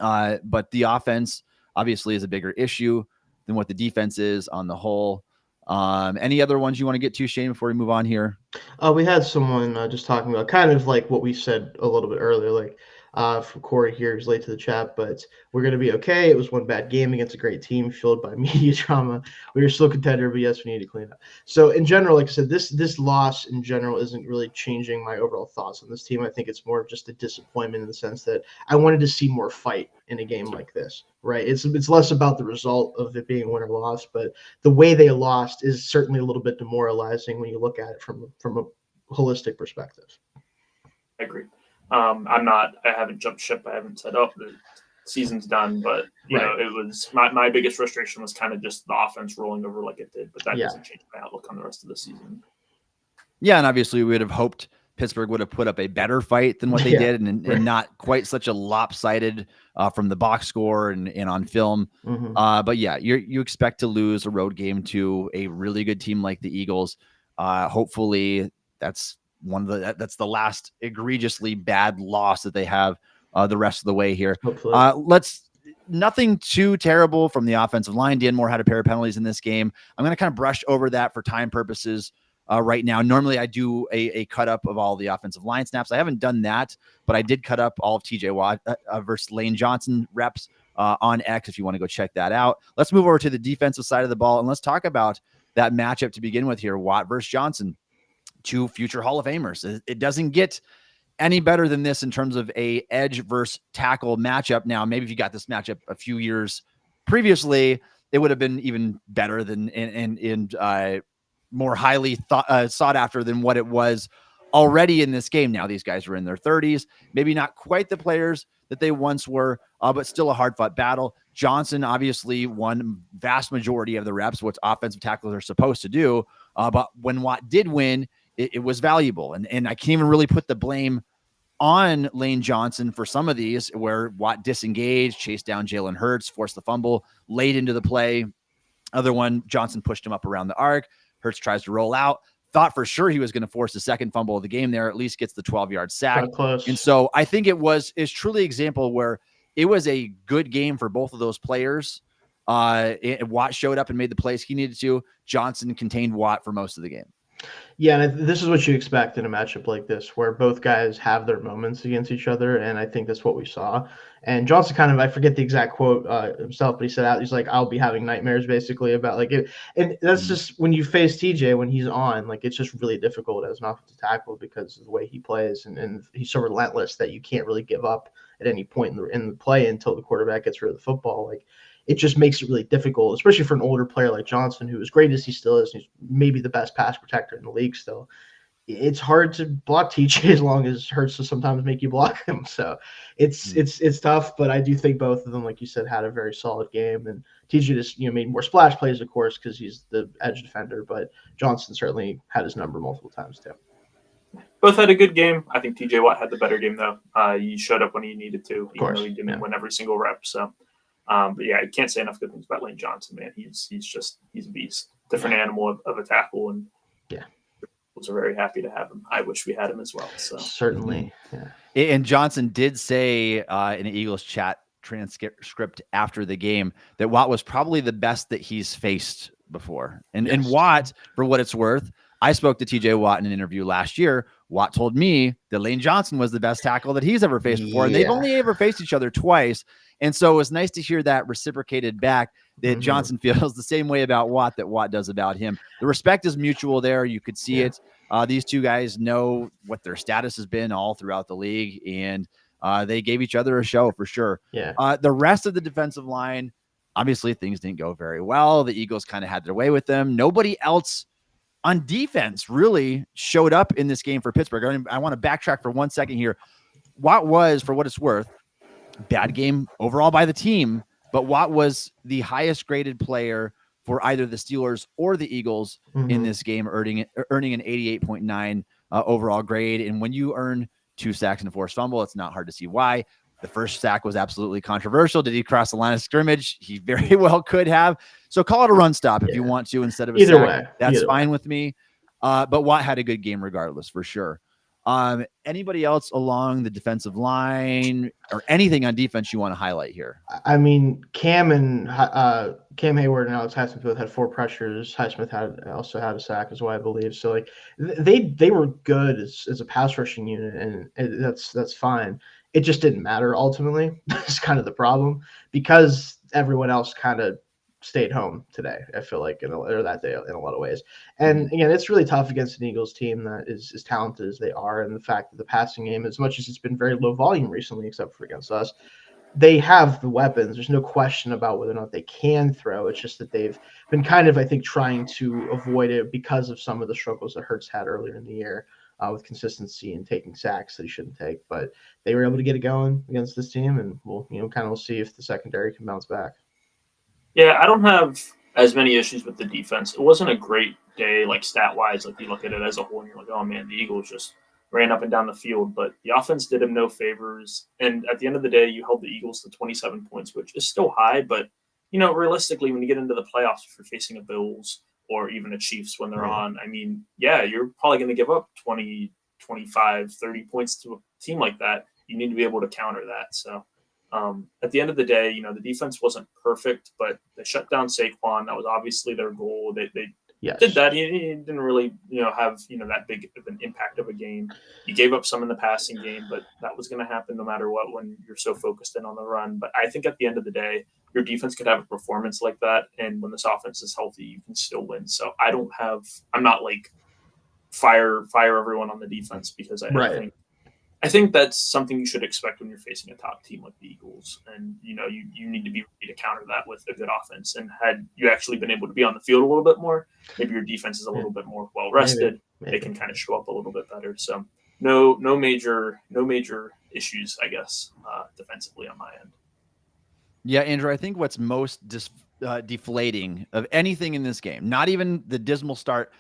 But the offense obviously is a bigger issue than what the defense is on the whole. Any other ones you want to get to, Shayne, before we move on here? We had someone just talking about kind of like what we said a little bit earlier, like from Corey here, who's late to the chat, but we're going to be okay. It was one bad game against a great team fueled by media drama. We were still a contender, but yes, we need to clean up. So in general, like I said, this loss in general isn't really changing my overall thoughts on this team. I think it's more of just a disappointment in the sense that I wanted to see more fight in a game like this, right? It's less about the result of it being a win or loss, but the way they lost is certainly a little bit demoralizing when you look at it from a holistic perspective. I agree. I haven't jumped ship. I haven't said, the season's done, but it was my biggest frustration was kind of just the offense rolling over like it did, but that doesn't change my outlook on the rest of the season. Yeah. And obviously we would have hoped Pittsburgh would have put up a better fight than what they did and not quite such a lopsided from the box score and on film. Mm-hmm. But yeah, you expect to lose a road game to a really good team like the Eagles. Hopefully that's the last egregiously bad loss that they have the rest of the way here. Hopefully. nothing too terrible from the offensive line. Dan Moore had a pair of penalties in this game. I'm going to kind of brush over that for time purposes right now. Normally I do a cut up of all the offensive line snaps. I haven't done that, but I did cut up all of TJ Watt versus Lane Johnson reps on X if you want to go check that out. Let's move over to the defensive side of the ball, and let's talk about that matchup to begin with here. Watt versus Johnson, two future Hall of Famers. It doesn't get any better than this in terms of a edge versus tackle matchup. Now, maybe if you got this matchup a few years previously, it would have been even better than and more highly sought after than what it was already in this game. Now these guys are in their 30s, maybe not quite the players that they once were, but still a hard-fought battle. Johnson obviously won vast majority of the reps, what offensive tackles are supposed to do. But when Watt did win, it was valuable. And I can't even really put the blame on Lane Johnson for some of these where Watt disengaged, chased down Jalen Hurts, forced the fumble late into the play. Other one, Johnson pushed him up around the arc. Hurts tries to roll out. Thought for sure he was going to force the second fumble of the game there, at least gets the 12-yard sack. And so I think it's truly an example where it was a good game for both of those players. Watt showed up and made the plays he needed to. Johnson contained Watt for most of the game. Yeah, and this is what you expect in a matchup like this, where both guys have their moments against each other, and I think that's what we saw. And Johnson I forget the exact quote himself, but he said he's like, "I'll be having nightmares," basically about like it. And that's just when you face TJ when he's on, like it's just really difficult as an offensive tackle because of the way he plays, and he's so relentless that you can't really give up at any point in the play until the quarterback gets rid of the football. Like, it just makes it really difficult, especially for an older player like Johnson, who, as great as he still is, he's maybe the best pass protector in the league still. It's hard to block TJ as long as Hurts to sometimes make you block him. So it's tough, but I do think both of them, like you said, had a very solid game. And TJ just made more splash plays, of course, because he's the edge defender, but Johnson certainly had his number multiple times too. Both had a good game. I think TJ Watt had the better game though. He showed up when he needed to, even though he didn't win every single rep. So. But yeah, I can't say enough good things about Lane Johnson, man. He's a beast, different animal of a tackle, and we're very happy to have him. I wish we had him as well. So certainly, yeah. And Johnson did say in an Eagles chat transcript after the game that Watt was probably the best that he's faced before. And Watt, for what it's worth, I spoke to TJ Watt in an interview last year. Watt told me that Lane Johnson was the best tackle that he's ever faced before, and they've only ever faced each other twice. And so it was nice to hear that reciprocated back, that Johnson feels the same way about Watt that Watt does about him. The respect is mutual there. You could see it. These two guys know what their status has been all throughout the league, and they gave each other a show for sure. The rest of the defensive line, obviously things didn't go very well. The Eagles kind of had their way with them. Nobody else on defense really showed up in this game for Pittsburgh. I want to backtrack for 1 second here. Watt was, for what it's worth, bad game overall by the team, but Watt was the highest graded player for either the Steelers or the Eagles in this game, earning an 88.9 overall grade. And when you earn 2 sacks and a forced fumble, it's not hard to see why. The first sack was absolutely controversial. Did he cross the line of scrimmage? He very well could have. So call it a run stop if you want to instead of a sack. That's fine with me. But Watt had a good game regardless, for sure. Anybody else along the defensive line or anything on defense you want to highlight here? I mean, Cam Hayward and Alex Highsmith both had 4 pressures. Highsmith also had a sack as well, I believe. So like they were good as a pass rushing unit, and that's fine. It just didn't matter ultimately. That's kind of the problem, because everyone else kind of stayed home today, I feel like, or that day in a lot of ways. And again, it's really tough against an Eagles team that is as talented as they are, and the fact that the passing game, as much as it's been very low volume recently, except for against us, they have the weapons. There's no question about whether or not they can throw. It's just that they've been kind of, I think, trying to avoid it because of some of the struggles that Hurts had earlier in the year with consistency and taking sacks that he shouldn't take. But they were able to get it going against this team, and we'll see if the secondary can bounce back. Yeah, I don't have as many issues with the defense. It wasn't a great day, like stat-wise. Like, you look at it as a whole, and you're like, oh, man, the Eagles just ran up and down the field. But the offense did him no favors. And at the end of the day, you held the Eagles to 27 points, which is still high. But, realistically, when you get into the playoffs, if you're facing a Bills or even a Chiefs when they're on, I mean, yeah, you're probably going to give up 20, 25, 30 points to a team like that. You need to be able to counter that. So At the end of the day, the defense wasn't perfect, but they shut down Saquon. That was obviously their goal. They did that. He didn't really, have, that big of an impact of a game. You gave up some in the passing game, but that was going to happen no matter what when you're so focused in on the run. But I think at the end of the day, your defense could have a performance like that. And when this offense is healthy, you can still win. So I'm not like fire everyone on the defense, because I think that's something you should expect when you're facing a top team like the Eagles. And, you need to be ready to counter that with a good offense. And had you actually been able to be on the field a little bit more, maybe your defense is a little bit more well-rested. Maybe. They can kind of show up a little bit better. So no major issues, I guess, defensively on my end. Yeah, Andrew, I think what's most deflating of anything in this game, not even the dismal start,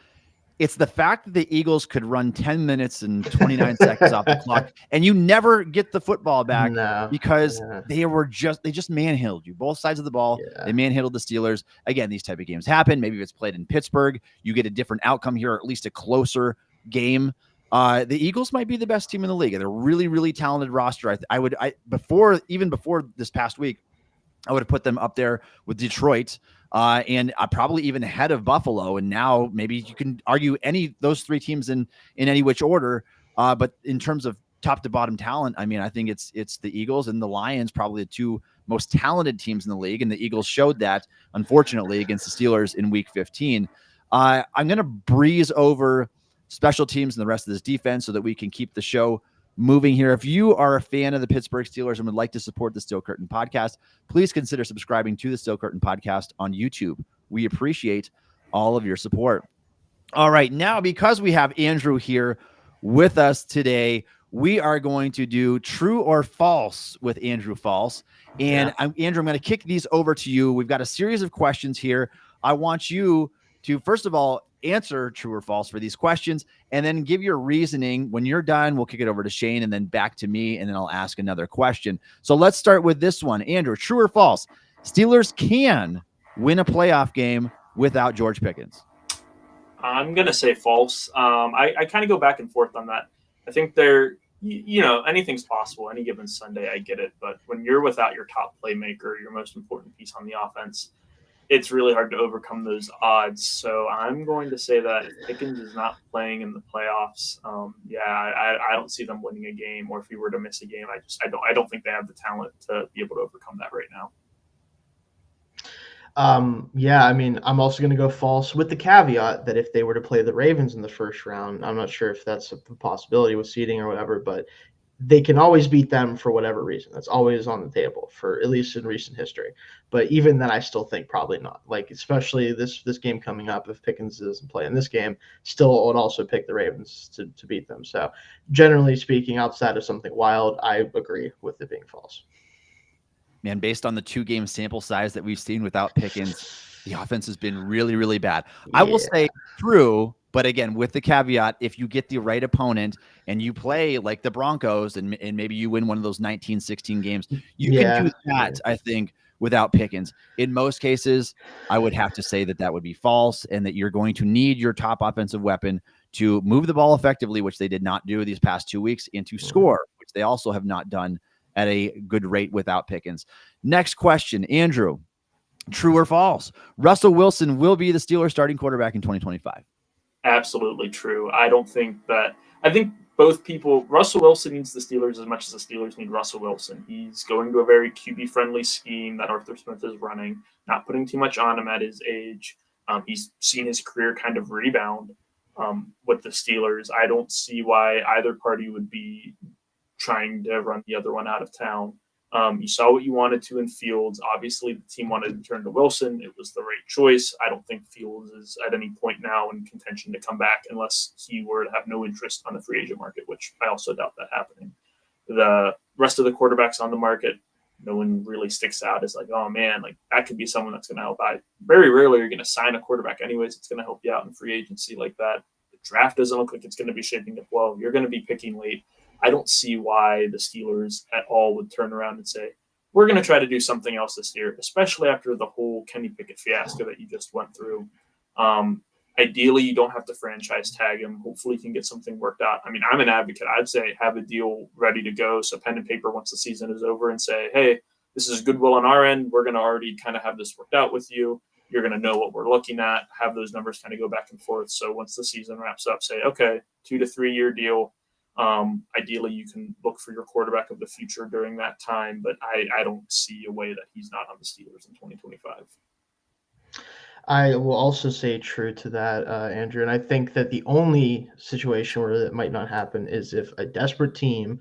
it's the fact that the Eagles could run 10 minutes and 29 seconds off the clock, and you never get the football back because they just manhandled you. Both sides of the ball, they manhandled the Steelers. Again, these type of games happen. Maybe if it's played in Pittsburgh, you get a different outcome here, or at least a closer game. The Eagles might be the best team in the league. They're a really, really talented roster. Before this past week, I would have put them up there with Detroit. And probably even ahead of Buffalo. And now maybe you can argue those three teams in any which order. But in terms of top to bottom talent, I mean, I think it's the Eagles and the Lions, probably the two most talented teams in the league. And the Eagles showed that, unfortunately, against the Steelers in week 15. I'm going to breeze over special teams and the rest of this defense so that we can keep the show moving here. If you are a fan of the Pittsburgh Steelers and would like to support the Steel Curtain podcast, please consider subscribing to the Steel Curtain podcast on YouTube. We appreciate all of your support. All right, now because we have Andrew here with us today, we are going to do true or false with Andrew Falce. And Andrew, I'm going to kick these over to you. We've got a series of questions here. I want you to, first of all, answer true or false for these questions, and then give your reasoning. When you're done, we'll kick it over to Shayne and then back to me, and then I'll ask another question. So let's start with this one. Andrew, true or false? Steelers can win a playoff game without George Pickens. I'm going to say false. I kind of go back and forth on that. I think anything's possible. Any given Sunday, I get it. But when you're without your top playmaker, your most important piece on the offense, it's really hard to overcome those odds. So I'm going to say that if Pickens is not playing in the playoffs, I don't see them winning a game. Or if he were to miss a game, I don't think they have the talent to be able to overcome that right now. I mean, I'm also going to go false with the caveat that if they were to play the Ravens in the first round, I'm not sure if that's a possibility with seeding or whatever, but they can always beat them for whatever reason. That's always on the table, for at least in recent history. But even then, I still think probably not. Like, especially this game coming up, if Pickens doesn't play in this game, still would also pick the Ravens to beat them. So generally speaking, outside of something wild, I agree with it being false. Man, based on the 2-game sample size that we've seen without Pickens, the offense has been really, really bad. I will say true, but again, with the caveat, if you get the right opponent and you play like the Broncos and maybe you win one of those 19-16 games, you can do that, I think, without Pickens. In most cases, I would have to say that would be false, and that you're going to need your top offensive weapon to move the ball effectively, which they did not do these past 2 weeks, and to score, which they also have not done at a good rate without Pickens. Next question, Andrew, true or false? Russell Wilson will be the Steelers starting quarterback in 2025. Absolutely true. I think both people, Russell Wilson needs the Steelers as much as the Steelers need Russell Wilson. He's going to a very QB-friendly scheme that Arthur Smith is running, not putting too much on him at his age. He's seen his career kind of rebound with the Steelers. I don't see why either party would be trying to run the other one out of town. You saw what you wanted to in Fields. Obviously, the team wanted to turn to Wilson. It was the right choice. I don't think Fields is at any point now in contention to come back unless he were to have no interest on the free agent market, which I also doubt that happening. The rest of the quarterbacks on the market, no one really sticks out as like, oh man, like that could be someone that's going to help out. Very rarely you're going to sign a quarterback anyways. It's going to help you out in free agency like that. The draft doesn't look like it's going to be shaping up well. You're going to be picking late. I don't see why the Steelers at all would turn around and say, we're going to try to do something else this year, especially after the whole Kenny Pickett fiasco that you just went through. I Ideally, you don't have to franchise tag him. Hopefully, you can get something worked out. I mean, I'm an advocate. I'd say have a deal ready to go. So pen and paper once the season is over and say, hey, this is goodwill on our end. We're going to already kind of have this worked out with you. You're going to know what we're looking at, have those numbers kind of go back and forth. So once the season wraps up, say, okay, 2 to 3 year deal. Ideally, you can look for your quarterback of the future during that time. But I don't see a way that he's not on the Steelers in 2025. I will also say true to that, Andrew. And I think that the only situation where that might not happen is if a desperate team,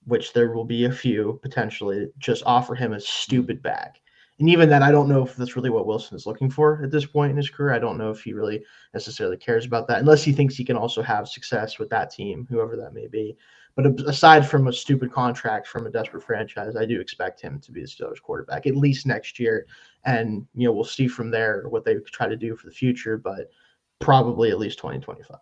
which there will be a few potentially, just offer him a stupid bag. And even then, I don't know if that's really what Wilson is looking for at this point in his career. I don't know if he really necessarily cares about that, unless he thinks he can also have success with that team, whoever that may be. But aside from a stupid contract from a desperate franchise, I do expect him to be the Steelers quarterback, at least next year. And, we'll see from there what they try to do for the future, but probably at least 2025.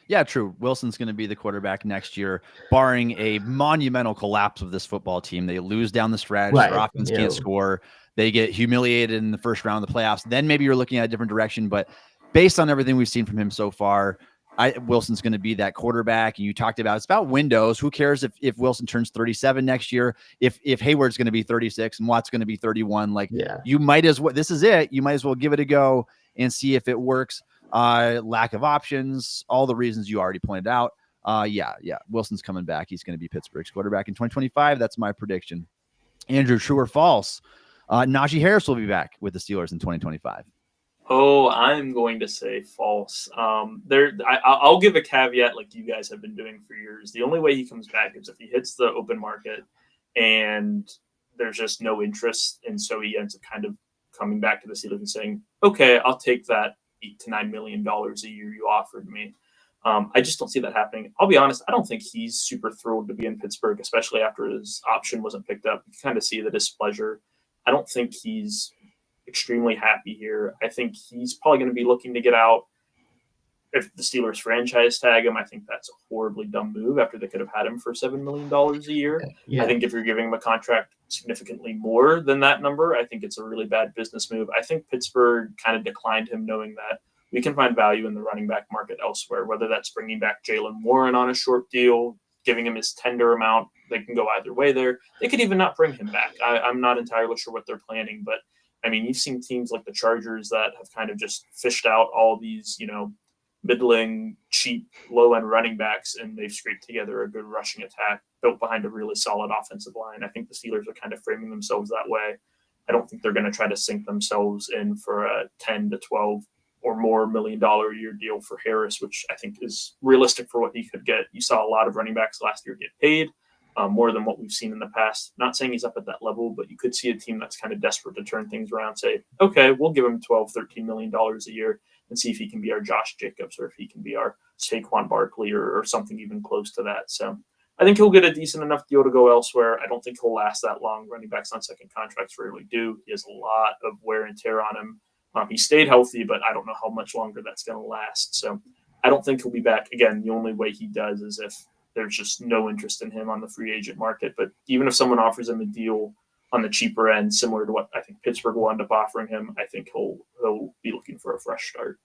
Yeah, true. Wilson's going to be the quarterback next year, barring a monumental collapse of this football team. They lose down the stretch. Right. Their offense can't score. They get humiliated in the first round of the playoffs. Then maybe you're looking at a different direction. But based on everything we've seen from him so far, Wilson's going to be that quarterback. And you talked about, it's about windows. Who cares if Wilson turns 37 next year, if Hayward's going to be 36 and Watt's going to be 31, you might as well, this is it. You might as well give it a go and see if it works. Lack of options, all the reasons you already pointed out. Wilson's coming back. He's going to be Pittsburgh's quarterback in 2025. That's my prediction. Andrew, true or false? Najee Harris will be back with the Steelers in 2025. Oh, I'm going to say false. I'll give a caveat like you guys have been doing for years. The only way he comes back is if he hits the open market and there's just no interest. And so he ends up kind of coming back to the Steelers and saying, okay, I'll take that $8 to $9 million a year you offered me. I just don't see that happening. I'll be honest, I don't think he's super thrilled to be in Pittsburgh, especially after his option wasn't picked up. You kind of see the displeasure. I don't think he's extremely happy here. I think he's probably going to be looking to get out. If the Steelers franchise tag him, I think that's a horribly dumb move after they could have had him for $7 million a year. Yeah. I think if you're giving him a contract significantly more than that number, I think it's a really bad business move. I think Pittsburgh kind of declined him knowing that we can find value in the running back market elsewhere, whether that's bringing back Jaylen Warren on a short deal, giving him his tender amount. They can go either way there. They could even not bring him back. I'm not entirely sure what they're planning, but I mean, you've seen teams like the Chargers that have kind of just fished out all these, middling, cheap, low-end running backs, and they've scraped together a good rushing attack built behind a really solid offensive line. I think the Steelers are kind of framing themselves that way. I don't think they're going to try to sink themselves in for a 10 to 12 or more $1 million a year deal for Harris, which I think is realistic for what he could get. You saw a lot of running backs last year get paid more than what we've seen in the past. Not saying he's up at that level, but you could see a team that's kind of desperate to turn things around, say, okay, we'll give him $12, $13 million a year and see if he can be our Josh Jacobs or if he can be our Saquon Barkley or something even close to that. So I think he'll get a decent enough deal to go elsewhere. I don't think he'll last that long. Running backs on second contracts rarely do. He has a lot of wear and tear on him. He stayed healthy, but I don't know how much longer that's going to last. So I don't think he'll be back. Again, the only way he does is if there's just no interest in him on the free agent market. But even if someone offers him a deal on the cheaper end, similar to what I think Pittsburgh will end up offering him, I think he'll be looking for a fresh start.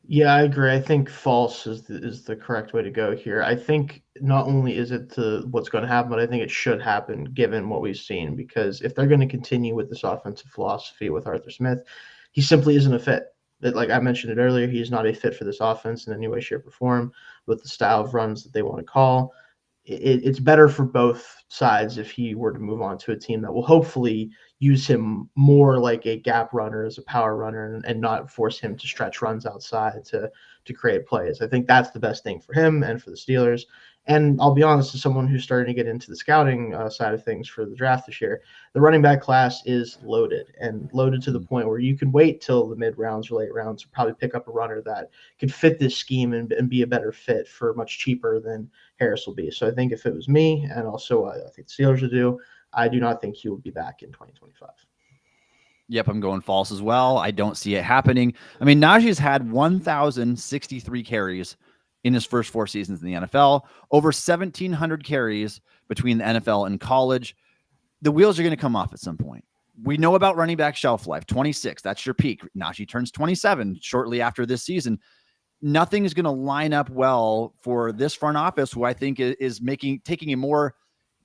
Yeah, I agree. I think false is the correct way to go here. I think not only is it what's going to happen, but I think it should happen given what we've seen. Because if they're going to continue with this offensive philosophy with Arthur Smith, he simply isn't a fit. Like I mentioned it earlier, he's not a fit for this offense in any way, shape, or form with the style of runs that they want to call. It's better for both sides if he were to move on to a team that will hopefully use him more like a gap runner as a power runner and not force him to stretch runs outside to create plays. I think that's the best thing for him and for the Steelers. And I'll be honest, as someone who's starting to get into the scouting side of things for the draft this year, the running back class is loaded to the point where you can wait till the mid rounds or late rounds to probably pick up a runner that could fit this scheme and be a better fit for much cheaper than Harris will be. So I think if it was me, and also I think the Steelers would do, I do not think he will be back in 2025. Yep, I'm going false as well. I don't see it happening. I mean, Najee's had 1,063 carries in his first 4 seasons in the NFL, over 1,700 carries between the NFL and college. The wheels are going to come off at some point. we know about running back shelf life, 26. That's your peak. Najee turns 27 shortly after this season. Nothing is going to line up well for this front office, who I think is taking a more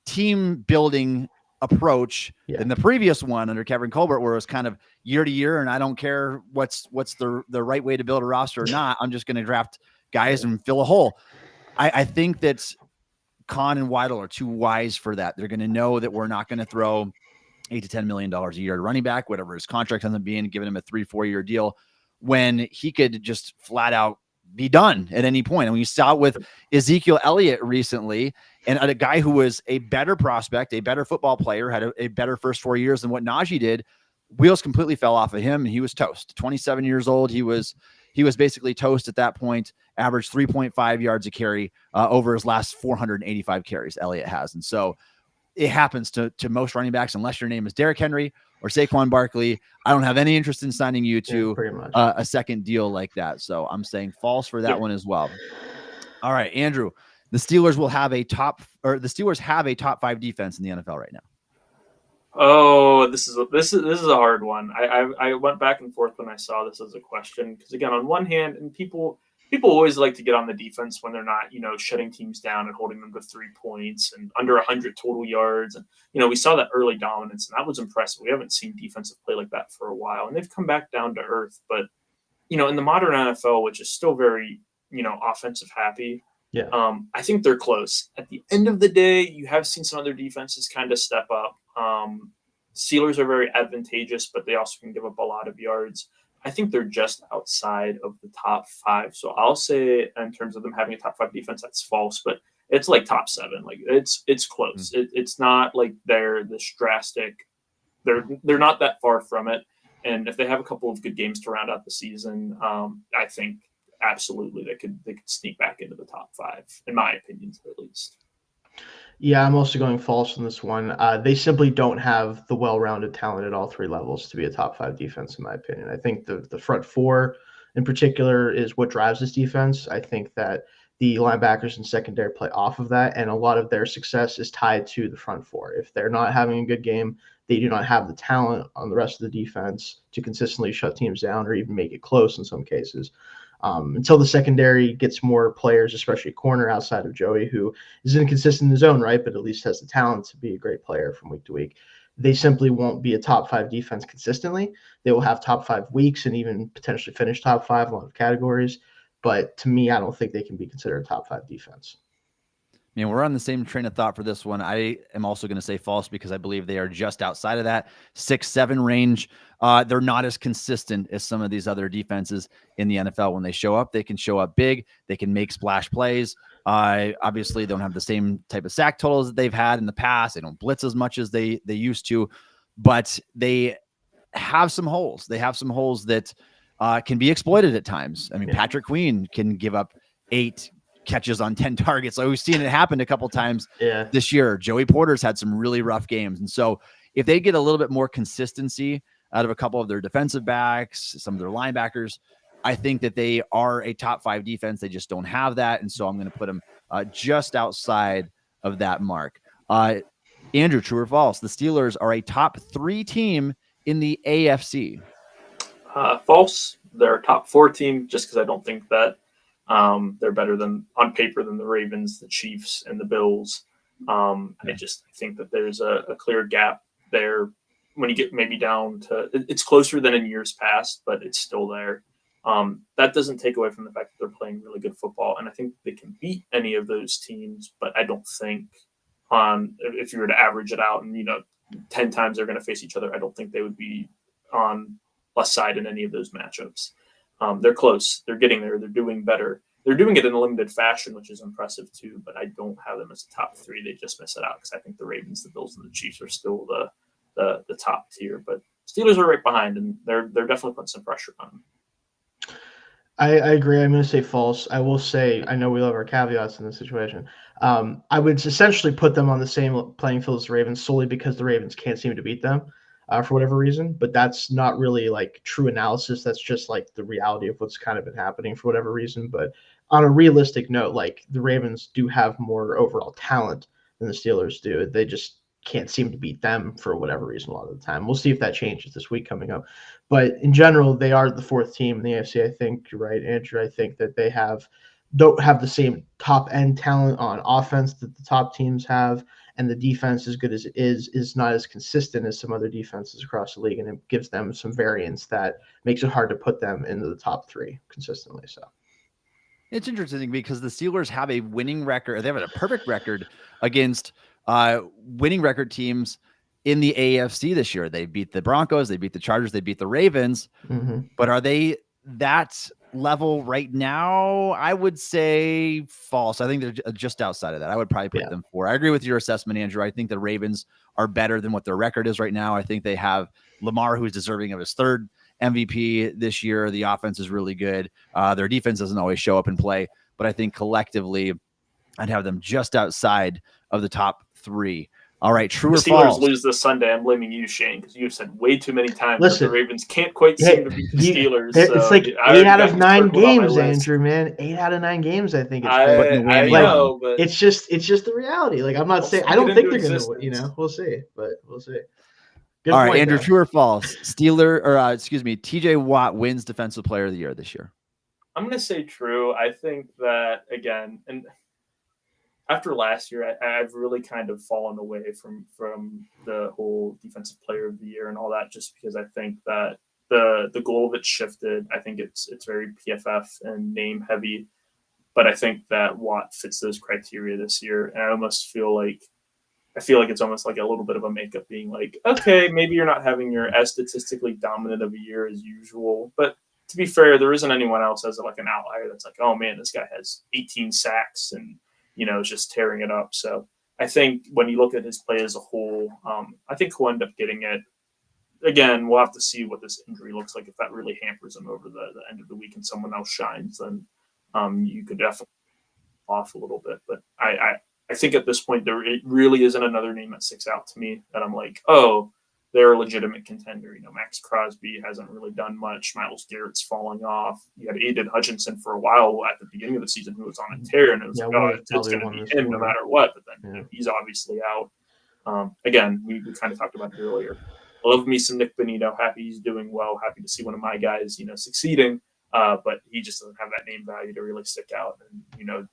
team building approach than the previous one under Kevin Colbert, where it was kind of year to year. And I don't care what's the right way to build a roster or not. I'm just going to draft guys and fill a hole. I think that Khan and Weidl are too wise for that. They're going to know that we're not going to throw $8 to $10 million a year to running back, whatever his contract ends up being, giving him a 3-4 year deal when he could just flat out be done at any point. And we saw it with Ezekiel Elliott recently, and a guy who was a better prospect, a better football player, had a better first 4 years than what Najee did. Wheels completely fell off of him, and he was toast. 27 years old. He was basically toast at that point, averaged 3.5 yards a carry over his last 485 carries Elliott has. And so it happens to most running backs, unless your name is Derrick Henry or Saquon Barkley. I don't have any interest in signing you to a second deal like that. So I'm saying false for that one as well. All right, Andrew, the Steelers have a top 5 defense in the NFL right now. Oh, this is a hard one. I went back and forth when I saw this as a question, because again, on one hand, and people always like to get on the defense when they're not, shutting teams down and holding them to 3 points and under 100 total yards. And, we saw that early dominance, and that was impressive. We haven't seen defensive play like that for a while, and they've come back down to earth. But, in the modern NFL, which is still very, offensive happy, I think they're close. At the end of the day, you have seen some other defenses kind of step up. Steelers are very advantageous, but they also can give up a lot of yards. I think they're just outside of the top 5. So I'll say, in terms of them having a top 5 defense, that's false, but it's like top 7. Like it's close. It's not like they're this drastic. They're not that far from it. And if they have a couple of good games to round out the season, I think absolutely they could sneak back into the top 5, in my opinion, at least. Yeah, I'm also going false on this one. They simply don't have the well-rounded talent at all 3 levels to be a top 5 defense, in my opinion. I think the front 4 in particular is what drives this defense. I think that the linebackers and secondary play off of that, and a lot of their success is tied to the front 4. If they're not having a good game, they do not have the talent on the rest of the defense to consistently shut teams down or even make it close in some cases. Until the secondary gets more players, especially corner outside of Joey, who is inconsistent in his own right, but at least has the talent to be a great player from week to week. They simply won't be a top 5 defense consistently. They will have top 5 weeks and even potentially finish top 5 in a lot of categories. But to me, I don't think they can be considered a top 5 defense. Man, we're on the same train of thought for this one. I am also going to say false, because I believe they are just outside of that 6-7 range. They're not as consistent as some of these other defenses in the NFL. When they show up, they can show up big. They can make splash plays. Obviously, they don't have the same type of sack totals that they've had in the past. They don't blitz as much as they used to, but they have some holes. They have some holes that can be exploited at times. I mean, Patrick Queen can give up 8 catches on 10 targets. Like we've seen it happen a couple times this year. Joey Porter's had some really rough games. And so if they get a little bit more consistency out of a couple of their defensive backs, some of their linebackers, I think that they are a top 5 defense. They just don't have that. And so I'm going to put them just outside of that mark. Andrew, true or false? The Steelers are a top 3 team in the AFC. False. They're a top 4 team, just because I don't think that they're better than on paper than the Ravens, the Chiefs, and the Bills. I just think that there's a clear gap there when you get maybe down to it's closer than in years past, but it's still there. That doesn't take away from the fact that they're playing really good football, and I think they can beat any of those teams. But I don't think if you were to average it out and 10 times they're going to face each other, I don't think they would be on less side in any of those matchups. They're close. They're getting there. They're doing better. They're doing it in a limited fashion, which is impressive too. But I don't have them as a top 3. They just miss it out because I think the Ravens, the Bills, and the Chiefs are still the top tier. But Steelers are right behind, and they're definitely putting some pressure on them. I agree. I'm going to say false. I will say, I know we love our caveats in this situation. I would essentially put them on the same playing field as the Ravens solely because the Ravens can't seem to beat them for whatever reason. But that's not really like true analysis. That's just like the reality of what's kind of been happening for whatever reason. But on a realistic note, like the Ravens do have more overall talent than the Steelers do. They just can't seem to beat them for whatever reason a lot of the time. We'll see if that changes this week coming up. But in general, they are the fourth team in the AFC. I think you're right, Andrew. I think that they don't have the same top end talent on offense that the top teams have, and the defense, as good as it is not as consistent as some other defenses across the league, and it gives them some variance that makes it hard to put them into the top three consistently. So it's interesting because the Steelers have a winning record. They have a perfect record against winning record teams in the AFC this year. They beat the Broncos, they beat the Chargers, they beat the Ravens. But are they that level right now? I would say false. I think they're just outside of that. I would probably put them 4. I agree with your assessment, Andrew. I think the Ravens are better than what their record is right now. I think they have Lamar, who's deserving of his 3rd MVP this year. The offense is really good. Their defense doesn't always show up and play, but I think collectively I'd have them just outside of the top 3. All right, true or false? The Steelers lose this Sunday. I'm blaming you, Shane, because you've said way too many times that the Ravens can't quite seem to beat the Steelers. It's like 8 out of 9 games, Andrew, man. 8 out of 9 games, I think. I know, but it's just the reality. Like, I'm not saying I don't think they're going to win. We'll see, but we'll see. Good All right, Andrew, true or false? TJ Watt wins Defensive Player of the Year this year. I'm going to say true. I think that, again, and after last year, I've really kind of fallen away from the whole Defensive Player of the Year and all that, just because I think that the goal of it shifted. I think it's very PFF and name heavy, but I think that Watt fits those criteria this year, and I almost feel like it's almost like a little bit of a makeup, being like, okay, maybe you're not having your as statistically dominant of a year as usual, but to be fair, there isn't anyone else as like an outlier that's like, oh man, this guy has 18 sacks and is just tearing it up. So I think when you look at his play as a whole, I think he'll end up getting it. Again, we'll have to see what this injury looks like. If that really hampers him over the end of the week and someone else shines, then you could definitely off a little bit. But I think at this point, it really isn't another name that sticks out to me that I'm like, oh, they're a legitimate contender. Max Crosby hasn't really done much. Myles Garrett's falling off. You had Aiden Hutchinson for a while at the beginning of the season who was on a tear, and it was it's going to be him no matter what. But then he's obviously out. Again, we kind of talked about it earlier. I love me some Nick Bonito. Happy he's doing well. Happy to see one of my guys, succeeding. But he just doesn't have that name value to really stick out. And,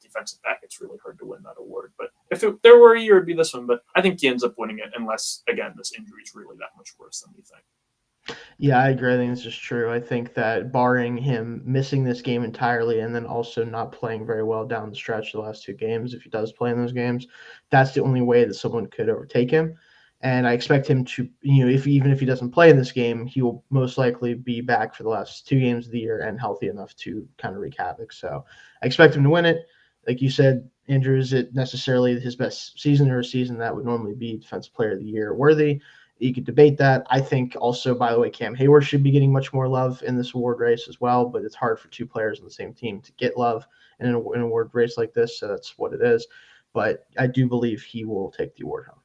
defensive back, it's really hard to win that award. But if there were a year, it'd be this one. But I think he ends up winning it unless, again, this injury is really that much worse than we think. Yeah, I agree. I think this is true. I think that barring him missing this game entirely and then also not playing very well down the stretch the last 2 games, if he does play in those games, that's the only way that someone could overtake him. And I expect him to, even if he doesn't play in this game, he will most likely be back for the last 2 games of the year and healthy enough to kind of wreak havoc. So I expect him to win it. Like you said, Andrew, is it necessarily his best season or a season that would normally be Defensive Player of the Year worthy? You could debate that. I think also, by the way, Cam Hayward should be getting much more love in this award race as well, but it's hard for 2 players on the same team to get love in an award race like this. So that's what it is. But I do believe he will take the award home.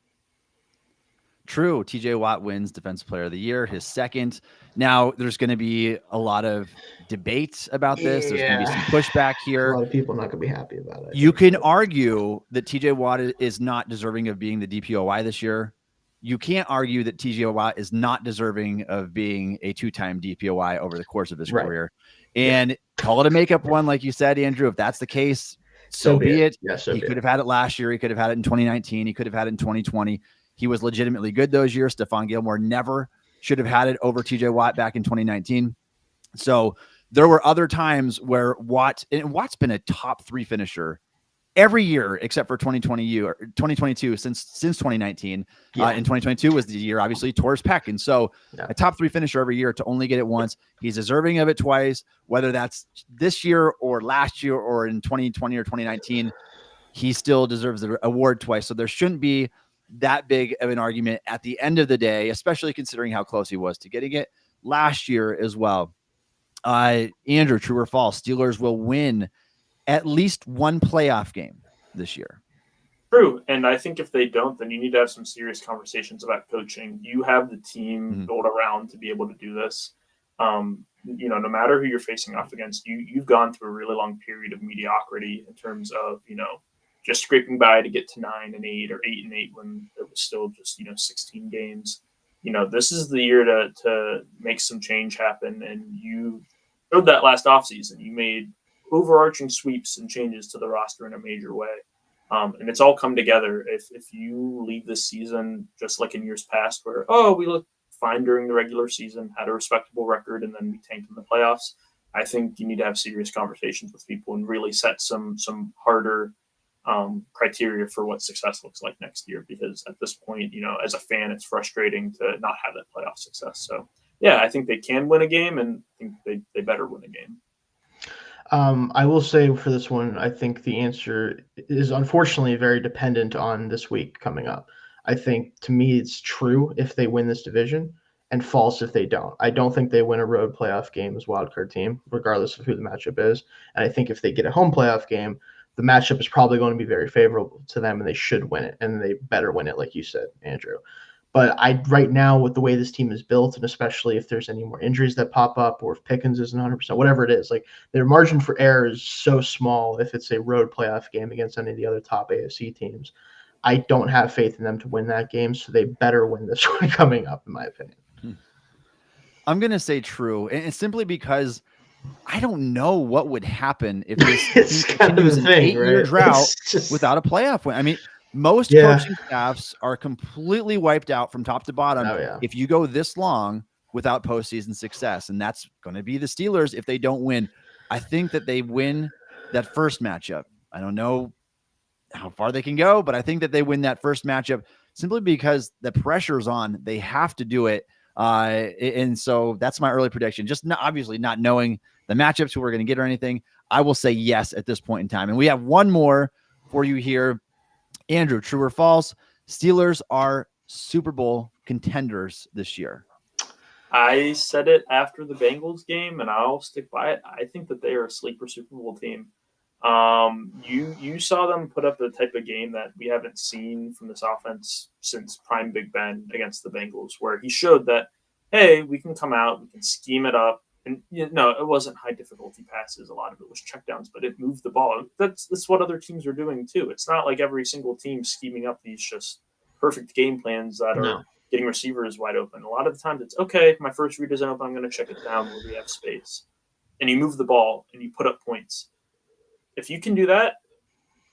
True. TJ Watt wins Defensive Player of the Year, his 2nd. Now, there's going to be a lot of debate about this. There's going to be some pushback here. A lot of people not going to be happy about it. You can argue that TJ Watt is not deserving of being the DPOY this year. You can't argue that TJ Watt is not deserving of being a 2-time DPOY over the course of his career. And call it a makeup one, like you said, Andrew. If that's the case, so be it. Yeah, he could have had it last year. He could have had it in 2019. He could have had it in 2020. He was legitimately good those years. Stephon Gilmore never should have had it over TJ Watt back in 2019. So there were other times where Watt's been a top 3 finisher every year except for 2022 since 2019. Yeah. And 2022 was the year, obviously, tore his pec. And so a top 3 finisher every year to only get it once. He's deserving of it twice, whether that's this year or last year or in 2020 or 2019. He still deserves the award twice. So there shouldn't be that big of an argument at the end of the day, especially considering how close he was to getting it last year as well. Andrew, true or false? Steelers will win at least 1 playoff game this year. True. And I think if they don't, then you need to have some serious conversations about coaching. You have the team built around to be able to do this. No matter who you're facing off against, you've gone through a really long period of mediocrity in terms of, just scraping by to get to 9-8 or 8-8 when it was still just 16 games. This is the year to make some change happen, and you showed that last offseason. You made overarching sweeps and changes to the roster in a major way. And it's all come together. If you leave this season just like in years past where, we looked fine during the regular season, had a respectable record, and then we tanked in the playoffs, I think you need to have serious conversations with people and really set some harder criteria for what success looks like next year. Because at this point, as a fan, it's frustrating to not have that playoff success. So, yeah, I think they can win a game, and I think they better win a game. I will say for this one, I think the answer is unfortunately very dependent on this week coming up. I think, to me, it's true if they win this division and false if they don't. I don't think they win a road playoff game as wildcard team, regardless of who the matchup is. And I think if they get a home playoff game, the matchup is probably going to be very favorable to them, and they should win it, and they better win it, like you said, Andrew. But right now, with the way this team is built, and especially if there's any more injuries that pop up, or if Pickens isn't 100%, whatever it is, like their margin for error is so small if it's a road playoff game against any of the other top AFC teams. I don't have faith in them to win that game, so they better win this one coming up, in my opinion. I'm going to say true, and it's simply because I don't know what would happen if this continues an 8-year drought without a playoff win. I mean, most coaching staffs are completely wiped out from top to bottom if you go this long without postseason success, and that's going to be the Steelers if they don't win. I think that they win that first matchup. I don't know how far they can go, but I think that they win that first matchup simply because the pressure's on. They have to do it. And so that's my early prediction. Just obviously not knowing the matchups, who we're going to get or anything. I will say yes at this point in time. And we have one more for you here. Andrew, true or false? Steelers are Super Bowl contenders this year. I said it after the Bengals game, and I'll stick by it. I think that they are a sleeper Super Bowl team. You saw them put up the type of game that we haven't seen from this offense since prime Big Ben against the Bengals, where he showed that, hey, we can come out, we can scheme it up. And it wasn't high difficulty passes. A lot of it was checkdowns, but it moved the ball. That's what other teams are doing too. It's not like every single team scheming up these just perfect game plans that are getting receivers wide open. A lot of the times it's, okay, my first read isn't open, I'm going to check it down where we have space. And you move the ball and you put up points. If you can do that,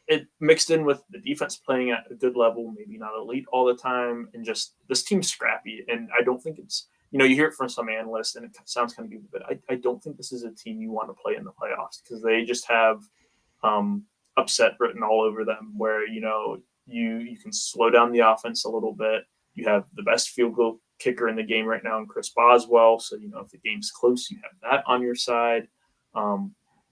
it mixed in with the defense playing at a good level, maybe not elite all the time, and just this team's scrappy. And I don't think it's, you hear it from some analysts, and it sounds kind of goofy, but I don't think this is a team you want to play in the playoffs because they just have upset written all over them. Where you can slow down the offense a little bit. You have the best field goal kicker in the game right now in Chris Boswell, so if the game's close, you have that on your side.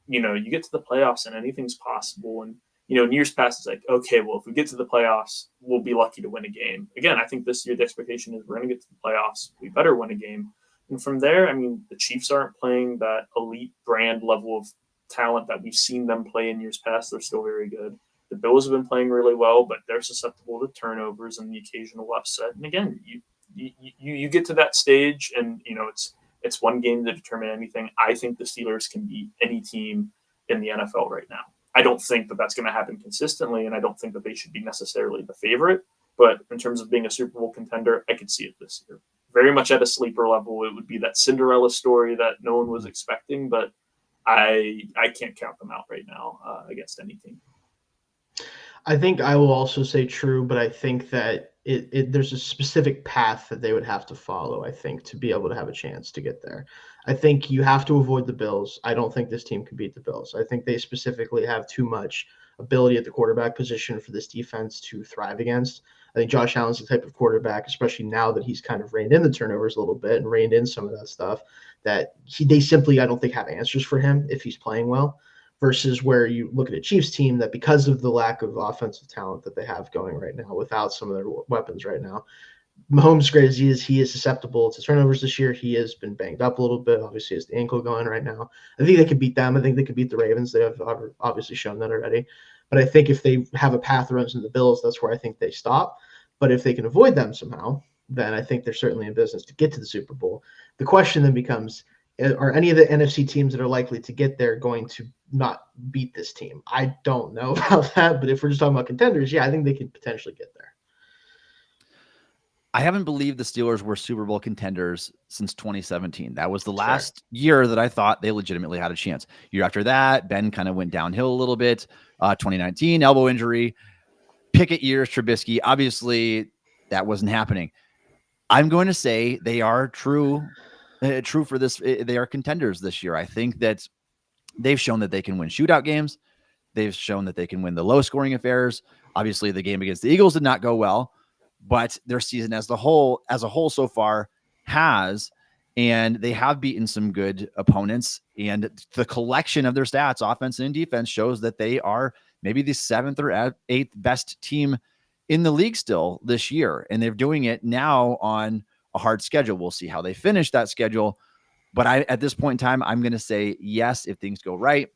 You get to the playoffs and anything's possible. And in years past, it's like, okay, well, if we get to the playoffs, we'll be lucky to win a game. Again, I think this year the expectation is we're going to get to the playoffs. We better win a game. And from there, I mean, the Chiefs aren't playing that elite brand level of talent that we've seen them play in years past. They're still very good. The Bills have been playing really well, but they're susceptible to turnovers and the occasional upset. And again, you get to that stage, and it's one game to determine anything. I think the Steelers can beat any team in the NFL right now. I don't think that that's going to happen consistently, and I don't think that they should be necessarily the favorite. But in terms of being a Super Bowl contender, I could see it this year. Very much at a sleeper level. It would be that Cinderella story that no one was expecting, but I can't count them out right now against any team. I think I will also say true, but I think that there's a specific path that they would have to follow, I think, to be able to have a chance to get there. I think you have to avoid the Bills. I don't think this team can beat the Bills. I think they specifically have too much ability at the quarterback position for this defense to thrive against. I think Josh Allen's the type of quarterback, especially now that he's kind of reined in the turnovers a little bit and reined in some of that stuff, that they simply, I don't think, have answers for him if he's playing well. Versus where you look at a Chiefs team that, because of the lack of offensive talent that they have going right now, without some of their weapons right now, Mahomes, great as he is susceptible to turnovers this year. He has been banged up a little bit. Obviously, has the ankle going right now. I think they could beat them. I think they could beat the Ravens. They have obviously shown that already. But I think if they have a path that runs into the Bills, that's where I think they stop. But if they can avoid them somehow, then I think they're certainly in business to get to the Super Bowl. The question then becomes, are any of the NFC teams that are likely to get there going to not beat this team. I don't know about that, but if we're just talking about contenders, yeah, I think they could potentially get there. I haven't believed the Steelers were Super Bowl contenders since 2017. That was the last year that I thought they legitimately had a chance. Year after that, Ben kind of went downhill a little bit. 2019, elbow injury. Pickett years, Trubisky. Obviously, that wasn't happening. I'm going to say they are true for this. They are contenders this year. I think that they've shown that they can win shootout games. They've shown that they can win the low-scoring affairs. Obviously, the game against the Eagles did not go well, but their season as a whole so far has, and they have beaten some good opponents. And the collection of their stats, offense and defense, shows that they are maybe the 7th or 8th best team in the league still this year. And they're doing it now on a hard schedule. We'll see how they finish that schedule. But at this point in time, I'm going to say yes, if things go right.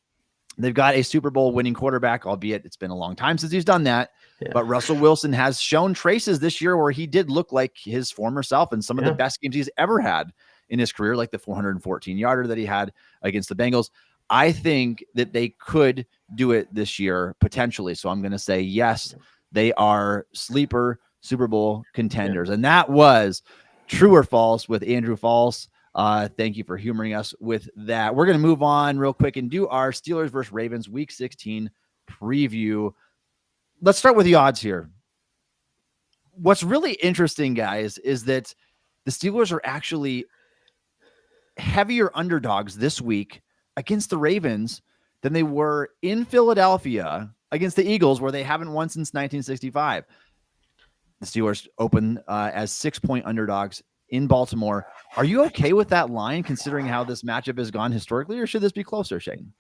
They've got a Super Bowl winning quarterback, albeit it's been a long time since he's done that. Yeah. But Russell Wilson has shown traces this year where he did look like his former self in some of the best games he's ever had in his career, like the 414-yarder that he had against the Bengals. I think that they could do it this year, potentially. So I'm going to say yes, they are sleeper Super Bowl contenders. And that was True or False with Andrew Falce. Thank you for humoring us with that. We're going to move on real quick and do our Steelers versus Ravens Week 16 preview. Let's start with the odds here. What's really interesting, guys, is that the Steelers are actually heavier underdogs this week against the Ravens than they were in Philadelphia against the Eagles, where they haven't won since 1965. The Steelers open as 6-point underdogs in Baltimore. Are you okay with that line, considering how this matchup has gone historically, or should this be closer, Shayne?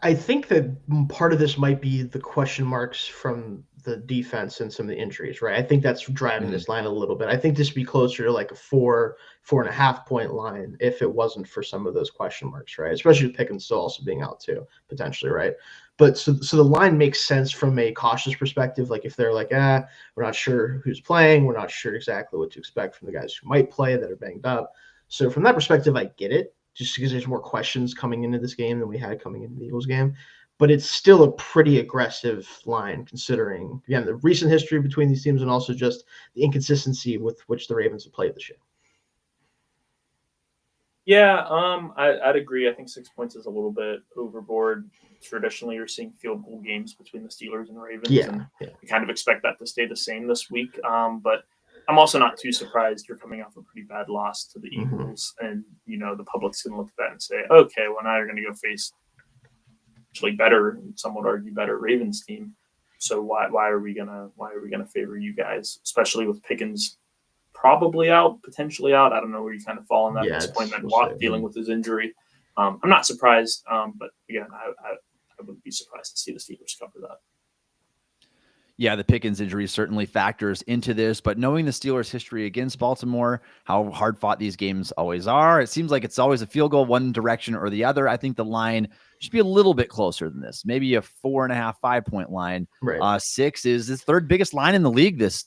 I think that part of this might be the question marks from the defense and some of the injuries, right? I think that's driving this line a little bit. I think this would be closer to like a 4.5 point line if it wasn't for some of those question marks, right? Especially with Pickens still also being out too, potentially, right? But so the line makes sense from a cautious perspective. Like if they're like, we're not sure who's playing, we're not sure exactly what to expect from the guys who might play that are banged up. So from that perspective, I get it, just because there's more questions coming into this game than we had coming into the Eagles game. But it's still a pretty aggressive line, considering, again, the recent history between these teams and also just the inconsistency with which the Ravens have played this year. Yeah, I'd agree. I think 6 points is a little bit overboard. Traditionally, you're seeing field goal games between the Steelers and the Ravens, and we kind of expect that to stay the same this week. But I'm also not too surprised. You're coming off a pretty bad loss to the Eagles, and the public's going to look at that and say, okay, well, now you're going to go face actually better, some would argue better Ravens team. So why are we gonna favor you guys, especially with Pickens probably out, potentially out? I don't know where you kind of fall on that at this point. Watt dealing with his injury. I'm not surprised, but again, I wouldn't be surprised to see the Steelers cover that. Yeah, the Pickens injury certainly factors into this, but knowing the Steelers' history against Baltimore, how hard fought these games always are, it seems like it's always a field goal one direction or the other. I think the line should be a little bit closer than this, maybe a 4.5, 5-point line. Right. 6 is the third biggest line in the league this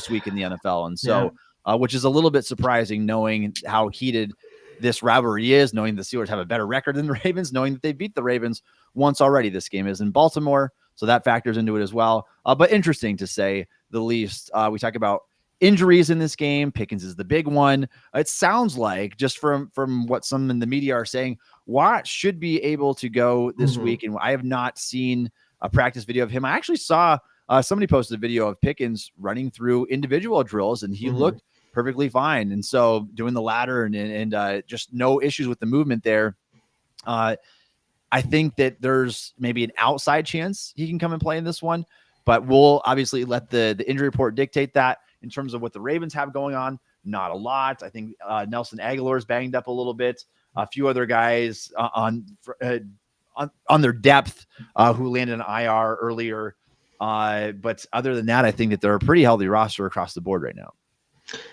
week in the NFL, and so which is a little bit surprising, knowing how heated this rivalry is, knowing the Steelers have a better record than the Ravens, knowing that they beat the Ravens once already. This game is in Baltimore, so that factors into it as well. But interesting to say the least. We talk about injuries in this game. Pickens is the big one. It sounds like, just from what some in the media are saying, Watt should be able to go this week. And I have not seen a practice video of him. I actually saw somebody posted a video of Pickens running through individual drills, and he looked perfectly fine. And so doing the ladder and just no issues with the movement there. I think that there's maybe an outside chance he can come and play in this one, but we'll obviously let the injury report dictate that. In terms of what the Ravens have going on, not a lot. I think Nelson Aguilar's banged up a little bit. A few other guys on their depth who landed an IR earlier. But other than that, I think that they're a pretty healthy roster across the board right now.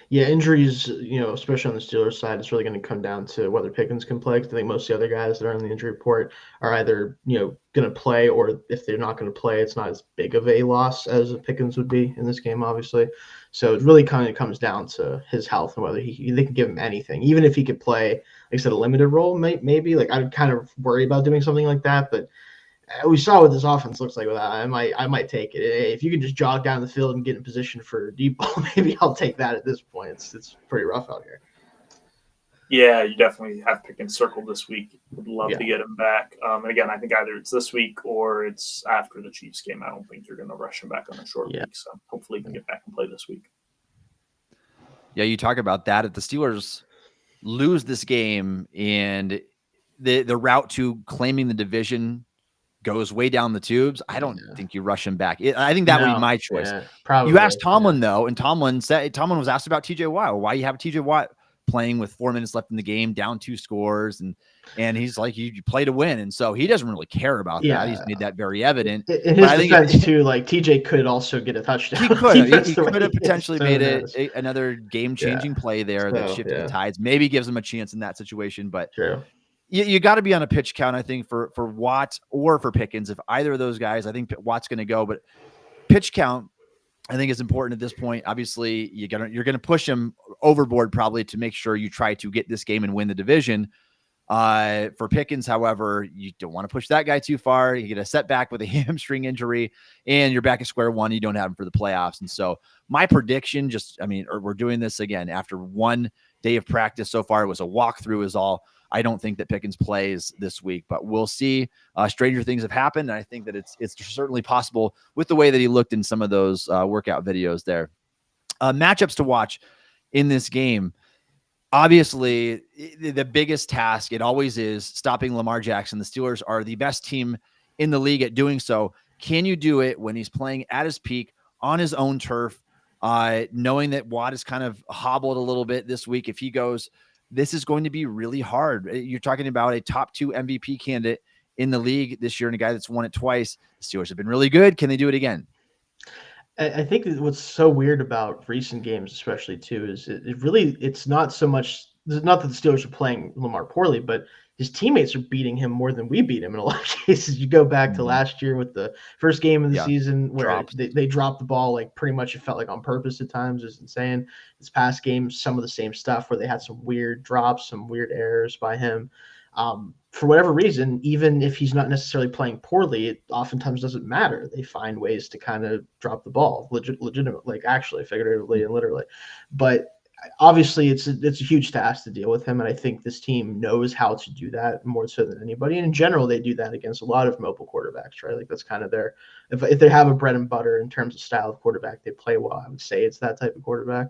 Yeah, injuries, especially on the Steelers side, it's really going to come down to whether Pickens can play. Because I think most of the other guys that are on the injury report are either, going to play, or if they're not going to play, it's not as big of a loss as Pickens would be in this game, obviously. So it really kind of comes down to his health and whether they can give him anything, even if he could play, like I said, a limited role. Maybe like I'd kind of worry about doing something like that, but we saw what this offense looks like with that. I might take it. If you can just jog down the field and get in position for a deep ball, maybe I'll take that at this point. It's pretty rough out here. Yeah, you definitely have Pickens circled this week. Would love to get him back. And again, I think either it's this week or it's after the Chiefs game. I don't think you're going to rush him back on a short week. So hopefully he can get back and play this week. Yeah, you talk about that. If the Steelers lose this game and the route to claiming the division goes way down the tubes, I don't think you rush him back. I think that would be my choice. Probably. You asked Tomlin though, and Tomlin was asked about TJ Watt. Well, why you have TJ Watt playing with 4 minutes left in the game, down 2 scores, and he's like, you play to win, and so he doesn't really care about that. He's made that very evident. In his defense too, like TJ could also get a touchdown. He could have potentially made it another game-changing play there that shifted the tides. Maybe gives him a chance in that situation, but you got to be on a pitch count, I think, for Watt or for Pickens. If either of those guys, I think Watt's going to go, but pitch count, I think, is important at this point. Obviously, you're gonna push him overboard probably to make sure you try to get this game and win the division. For Pickens, however, you don't want to push that guy too far. You get a setback with a hamstring injury, and you're back at square one. You don't have him for the playoffs, and so my prediction, we're doing this again after 1 day of practice so far. It was a walkthrough, is all. I don't think that Pickens plays this week, but we'll see. Stranger things have happened, and I think that it's certainly possible with the way that he looked in some of those workout videos there. Matchups to watch in this game. Obviously, the biggest task, it always is, stopping Lamar Jackson. The Steelers are the best team in the league at doing so. Can you do it when he's playing at his peak on his own turf, knowing that Watt is kind of hobbled a little bit this week? If he goes, this is going to be really hard. You're talking about a top 2 MVP candidate in the league this year and a guy that's won it twice. The Steelers have been really good. Can they do it again? I think what's so weird about recent games, especially too, is it's not so much. It's not that the Steelers are playing Lamar poorly, but his teammates are beating him more than we beat him in a lot of cases. You go back to last year with the first game of the season where they dropped the ball, like pretty much it felt like on purpose at times. It was insane. This past game, some of the same stuff where they had some weird drops, some weird errors by him. For whatever reason, even if he's not necessarily playing poorly, it oftentimes doesn't matter. They find ways to kind of drop the ball, legitimate, like actually, figuratively and literally. But obviously, it's a huge task to deal with him, and I think this team knows how to do that more so than anybody. And in general, they do that against a lot of mobile quarterbacks, right? Like that's kind of their if they have a bread and butter in terms of style of quarterback they play well, I would say it's that type of quarterback.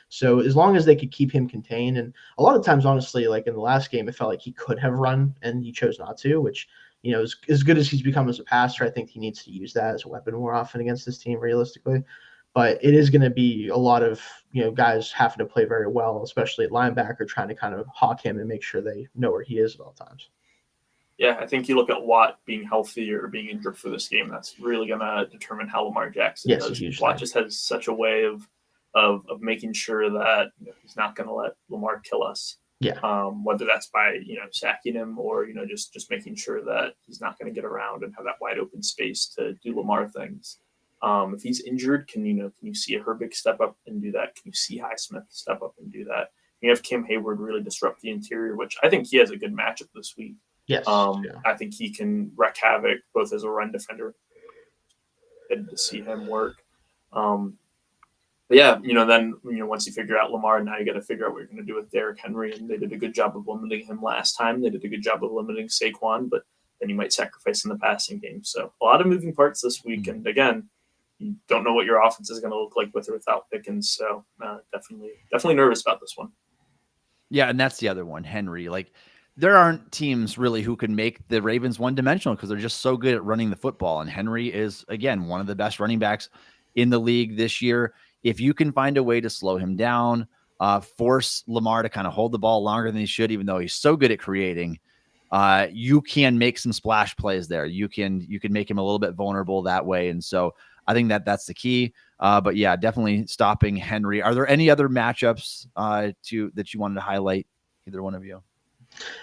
So as long as they could keep him contained, and a lot of times, honestly, like in the last game, it felt like he could have run and he chose not to, which, you know, as good as he's become as a passer, I think he needs to use that as a weapon more often against this team, realistically. But it is going to be a lot of, you know, guys having to play very well, especially at linebacker, trying to kind of hawk him and make sure they know where he is at all times. Yeah, I think you look at Watt being healthy or being injured for this game, that's really going to determine how Lamar Jackson does. Watt just has such a way of making sure that, you know, he's not going to let Lamar kill us. Yeah. Whether that's by, you know, sacking him or, you know, just making sure that he's not going to get around and have that wide open space to do Lamar things. If he's injured, can you see a Herbig step up and do that? Can you see Highsmith step up and do that? You have Kim Hayward really disrupt the interior, which I think he has a good matchup this week. Yes. I think he can wreak havoc both as a run defender. Good to see him work. But yeah, you know, then, you know, once you figure out Lamar, now you got to figure out what you're going to do with Derrick Henry. And they did a good job of limiting him last time. They did a good job of limiting Saquon, but then you might sacrifice in the passing game. So a lot of moving parts this week. And again, you don't know what your offense is going to look like with or without Pickens. So definitely nervous about this one. Yeah, and that's the other one, Henry. Like, there aren't teams really who can make the Ravens one-dimensional because they're just so good at running the football. And Henry is, again, one of the best running backs in the league this year. If you can find a way to slow him down, force Lamar to kind of hold the ball longer than he should, even though he's so good at creating, you can make some splash plays there. You can make him a little bit vulnerable that way. And so I think that's the key. But yeah, definitely stopping Henry. Are there any other matchups that you wanted to highlight, either one of you?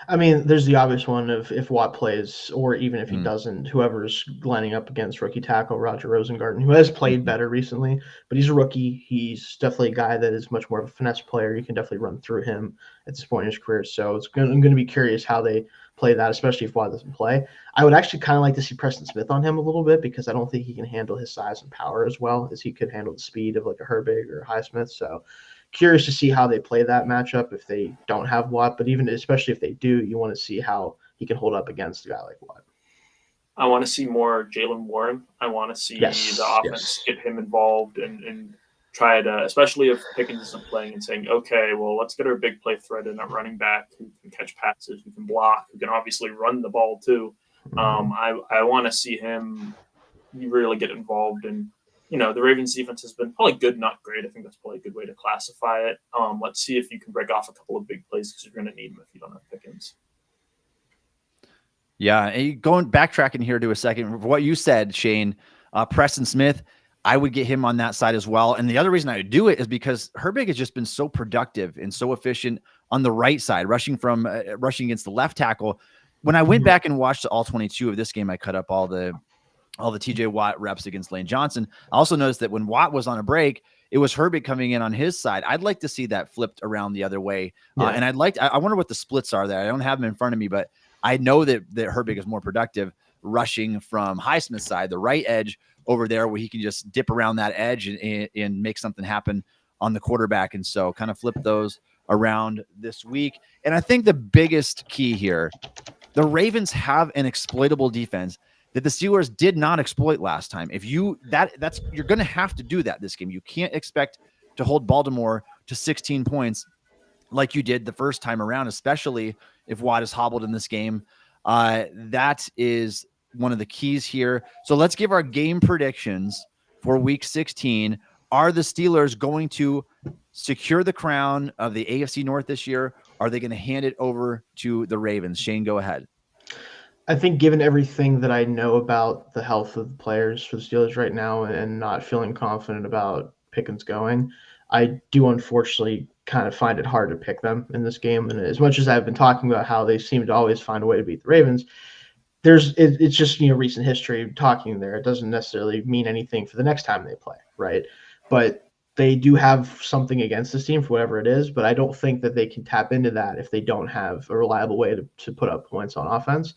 I mean, there's the obvious one of if Watt plays, or even if he doesn't, whoever's lining up against rookie tackle Roger Rosengarten, who has played better recently, but he's a rookie. He's definitely a guy that is much more of a finesse player. You can definitely run through him at this point in his career. So I'm going to be curious how they play that, especially if Watt doesn't play. I would actually kind of like to see Preston Smith on him a little bit because I don't think he can handle his size and power as well as he could handle the speed of like a Herbig or a Highsmith. So curious to see how they play that matchup if they don't have Watt, but even especially if they do, you want to see how he can hold up against a guy like Watt. I want to see more Jalen Warren. I want to see the offense get him involved and try to, especially if Pickens isn't playing, and saying, okay, well, let's get our big play threat in, a running back who can catch passes, who can block, who can obviously run the ball too. I want to see him really get involved in. The Ravens defense has been probably good, not great. I think that's probably a good way to classify it. Let's see if you can break off a couple of big plays because you're going to need them if you don't have Pickens. Yeah, and backtracking here to a second, what you said, Shayne, Preston Smith, I would get him on that side as well. And the other reason I would do it is because Herbig has just been so productive and so efficient on the right side, rushing against the left tackle. When I went back and watched all 22 of this game, I cut up all the TJ Watt reps against Lane Johnson. I also noticed that when Watt was on a break, it was Herbig coming in on his side. I'd like to see that flipped around the other way. And I wonder what the splits are there. I don't have them in front of me, but I know that Herbig is more productive rushing from Highsmith's side, the right edge over there, where he can just dip around that edge and make something happen on the quarterback. And so kind of flip those around this week. And I think the biggest key here, the Ravens have an exploitable defense that the Steelers did not exploit last time. If you're going to have to do that this game. You can't expect to hold Baltimore to 16 points like you did the first time around, especially if Watt is hobbled in this game. That is one of the keys here. So let's give our game predictions for week 16. Are the Steelers going to secure the crown of the AFC North this year? Are they going to hand it over to the Ravens? Shayne, go ahead. I think given everything that I know about the health of the players for the Steelers right now and not feeling confident about Pickens going, I do unfortunately kind of find it hard to pick them in this game. And as much as I've been talking about how they seem to always find a way to beat the Ravens, it's just recent history talking there. It doesn't necessarily mean anything for the next time they play, right? But they do have something against this team for whatever it is, but I don't think that they can tap into that if they don't have a reliable way to put up points on offense.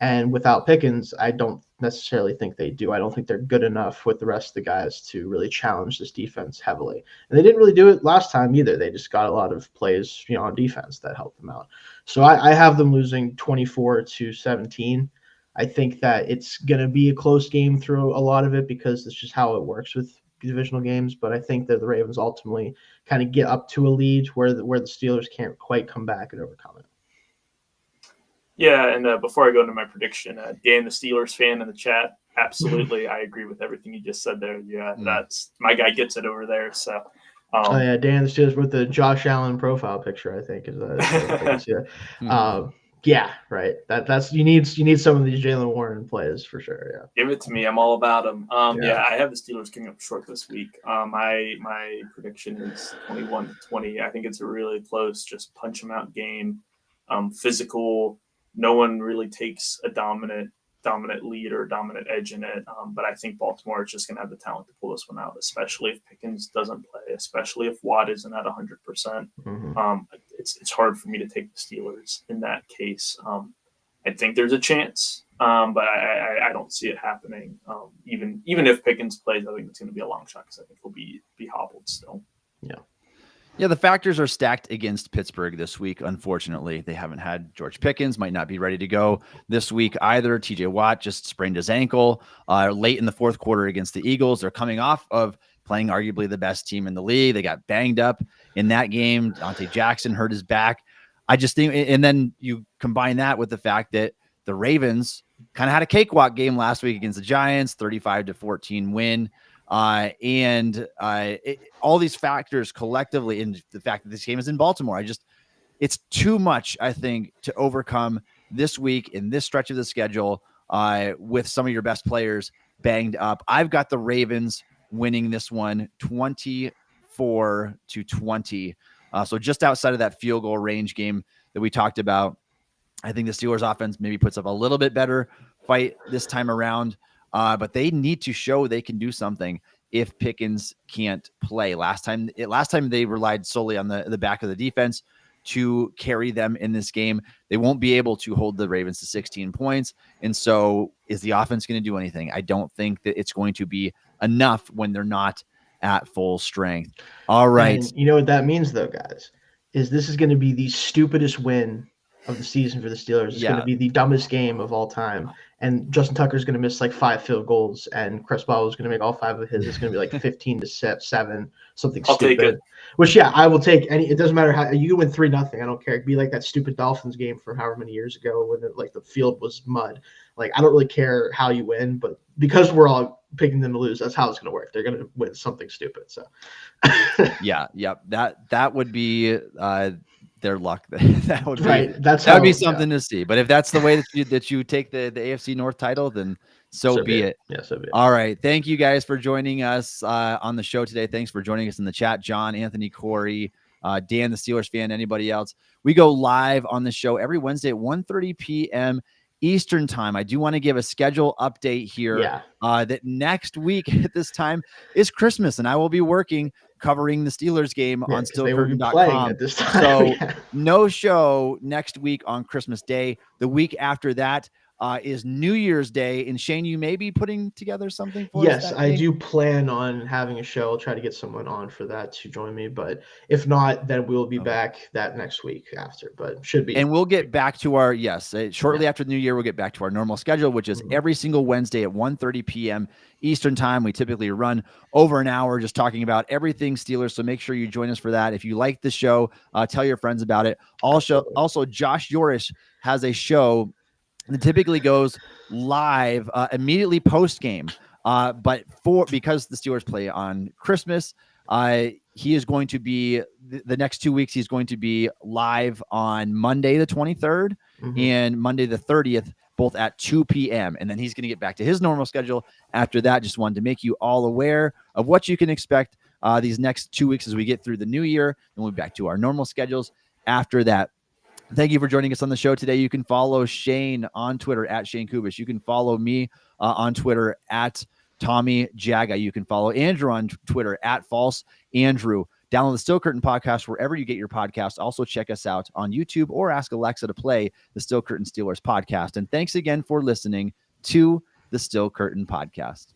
And without Pickens, I don't necessarily think they do. I don't think they're good enough with the rest of the guys to really challenge this defense heavily. And they didn't really do it last time either. They just got a lot of plays, on defense that helped them out. So I have them losing 24-17. I think that it's going to be a close game through a lot of it because it's just how it works with divisional games. But I think that the Ravens ultimately kind of get up to a lead where the Steelers can't quite come back and overcome it. Yeah, and before I go into my prediction, Dan, the Steelers fan in the chat, absolutely, I agree with everything you just said there. Yeah, that's my guy gets it over there. So, Dan, the Steelers with the Josh Allen profile picture, I think is that. Yeah, right. That's you need some of these Jalen Warren plays for sure. Yeah, give it to me. I'm all about them. Yeah, I have the Steelers coming up short this week. My prediction is 21-20. I think it's a really close, just punch them out game. Physical. No one really takes a dominant lead or dominant edge in it. But I think Baltimore is just going to have the talent to pull this one out, especially if Pickens doesn't play, especially if Watt isn't at 100%. It's hard for me to take the Steelers in that case. I think there's a chance, but I don't see it happening. Even if Pickens plays, I think it's going to be a long shot because I think he'll be hobbled still. Yeah, the factors are stacked against Pittsburgh this week. Unfortunately, they haven't had George Pickens, might not be ready to go this week either. TJ Watt just sprained his ankle late in the fourth quarter against the Eagles. They're coming off of playing arguably the best team in the league. They got banged up in that game. Dante Jackson hurt his back. I just think, and then you combine that with the fact that the Ravens kind of had a cakewalk game last week against the Giants, 35-14 win. All these factors collectively, and the fact that this game is in Baltimore, it's too much, I think, to overcome this week in this stretch of the schedule with some of your best players banged up. I've got the Ravens winning this one 24-20. So just outside of that field goal range game that we talked about. I think the Steelers offense maybe puts up a little bit better fight this time around, but they need to show they can do something if Pickens can't play. Last time they relied solely on the back of the defense to carry them in this game. They won't be able to hold the Ravens to 16 points. And so is the offense going to do anything? I don't think that it's going to be enough when they're not at full strength. All right. And you know what that means, though, guys, is this is going to be the stupidest win of the season for the Steelers. It's going to be the dumbest game of all time. And Justin Tucker's going to miss like 5 field goals, and Chris Ball is going to make all 5 of his. It's going to be like 15-7, something I'll stupid. take it. Which, yeah, I will take any. It doesn't matter how you can win 3-0. I don't care. It'd be like that stupid Dolphins game from however many years ago when the field was mud. Like, I don't really care how you win, but because we're all picking them to lose, that's how it's going to work. They're going to win something stupid. So, that would be their luck. That would be right. That would be something to see. But if that's the way that you take the AFC North title, then so be it. Yeah, so be it. All right. Thank you guys for joining us on the show today. Thanks for joining us in the chat, John, Anthony, Corey, Dan, the Steelers fan, anybody else. We go live on the show every Wednesday at 1:30 p.m. Eastern time. I do want to give a schedule update here that next week at this time is Christmas, and I will be working covering the Steelers game on stillcurtain.com. So no show next week on Christmas Day. The week after that is New Year's Day. And Shayne, you may be putting together something for us. Yes, I do plan on having a show. I'll try to get someone on for that to join me. But if not, then we'll be back that next week after. But should be. And we'll get back to our, shortly after the new year, we'll get back to our normal schedule, which is every single Wednesday at 1:30 p.m. Eastern time. We typically run over an hour just talking about everything Steelers. So make sure you join us for that. If you like the show, tell your friends about it. Also, Josh Yorish has a show that typically goes live immediately post game. But because the Steelers play on Christmas, he is going to be the next 2 weeks. He's going to be live on Monday, the 23rd and Monday, the 30th, both at 2 p.m. And then he's going to get back to his normal schedule after that. Just wanted to make you all aware of what you can expect these next 2 weeks as we get through the new year, and we'll be back to our normal schedules after that. Thank you for joining us on the show today. You can follow Shayne on Twitter at Shayne Kubas. You can follow me on Twitter at Tommy Jaggi. You can follow Andrew on Twitter at False Andrew. Download the Still Curtain podcast wherever you get your podcasts. Also check us out on YouTube or ask Alexa to play the Still Curtain Steelers podcast. And thanks again for listening to the Still Curtain podcast.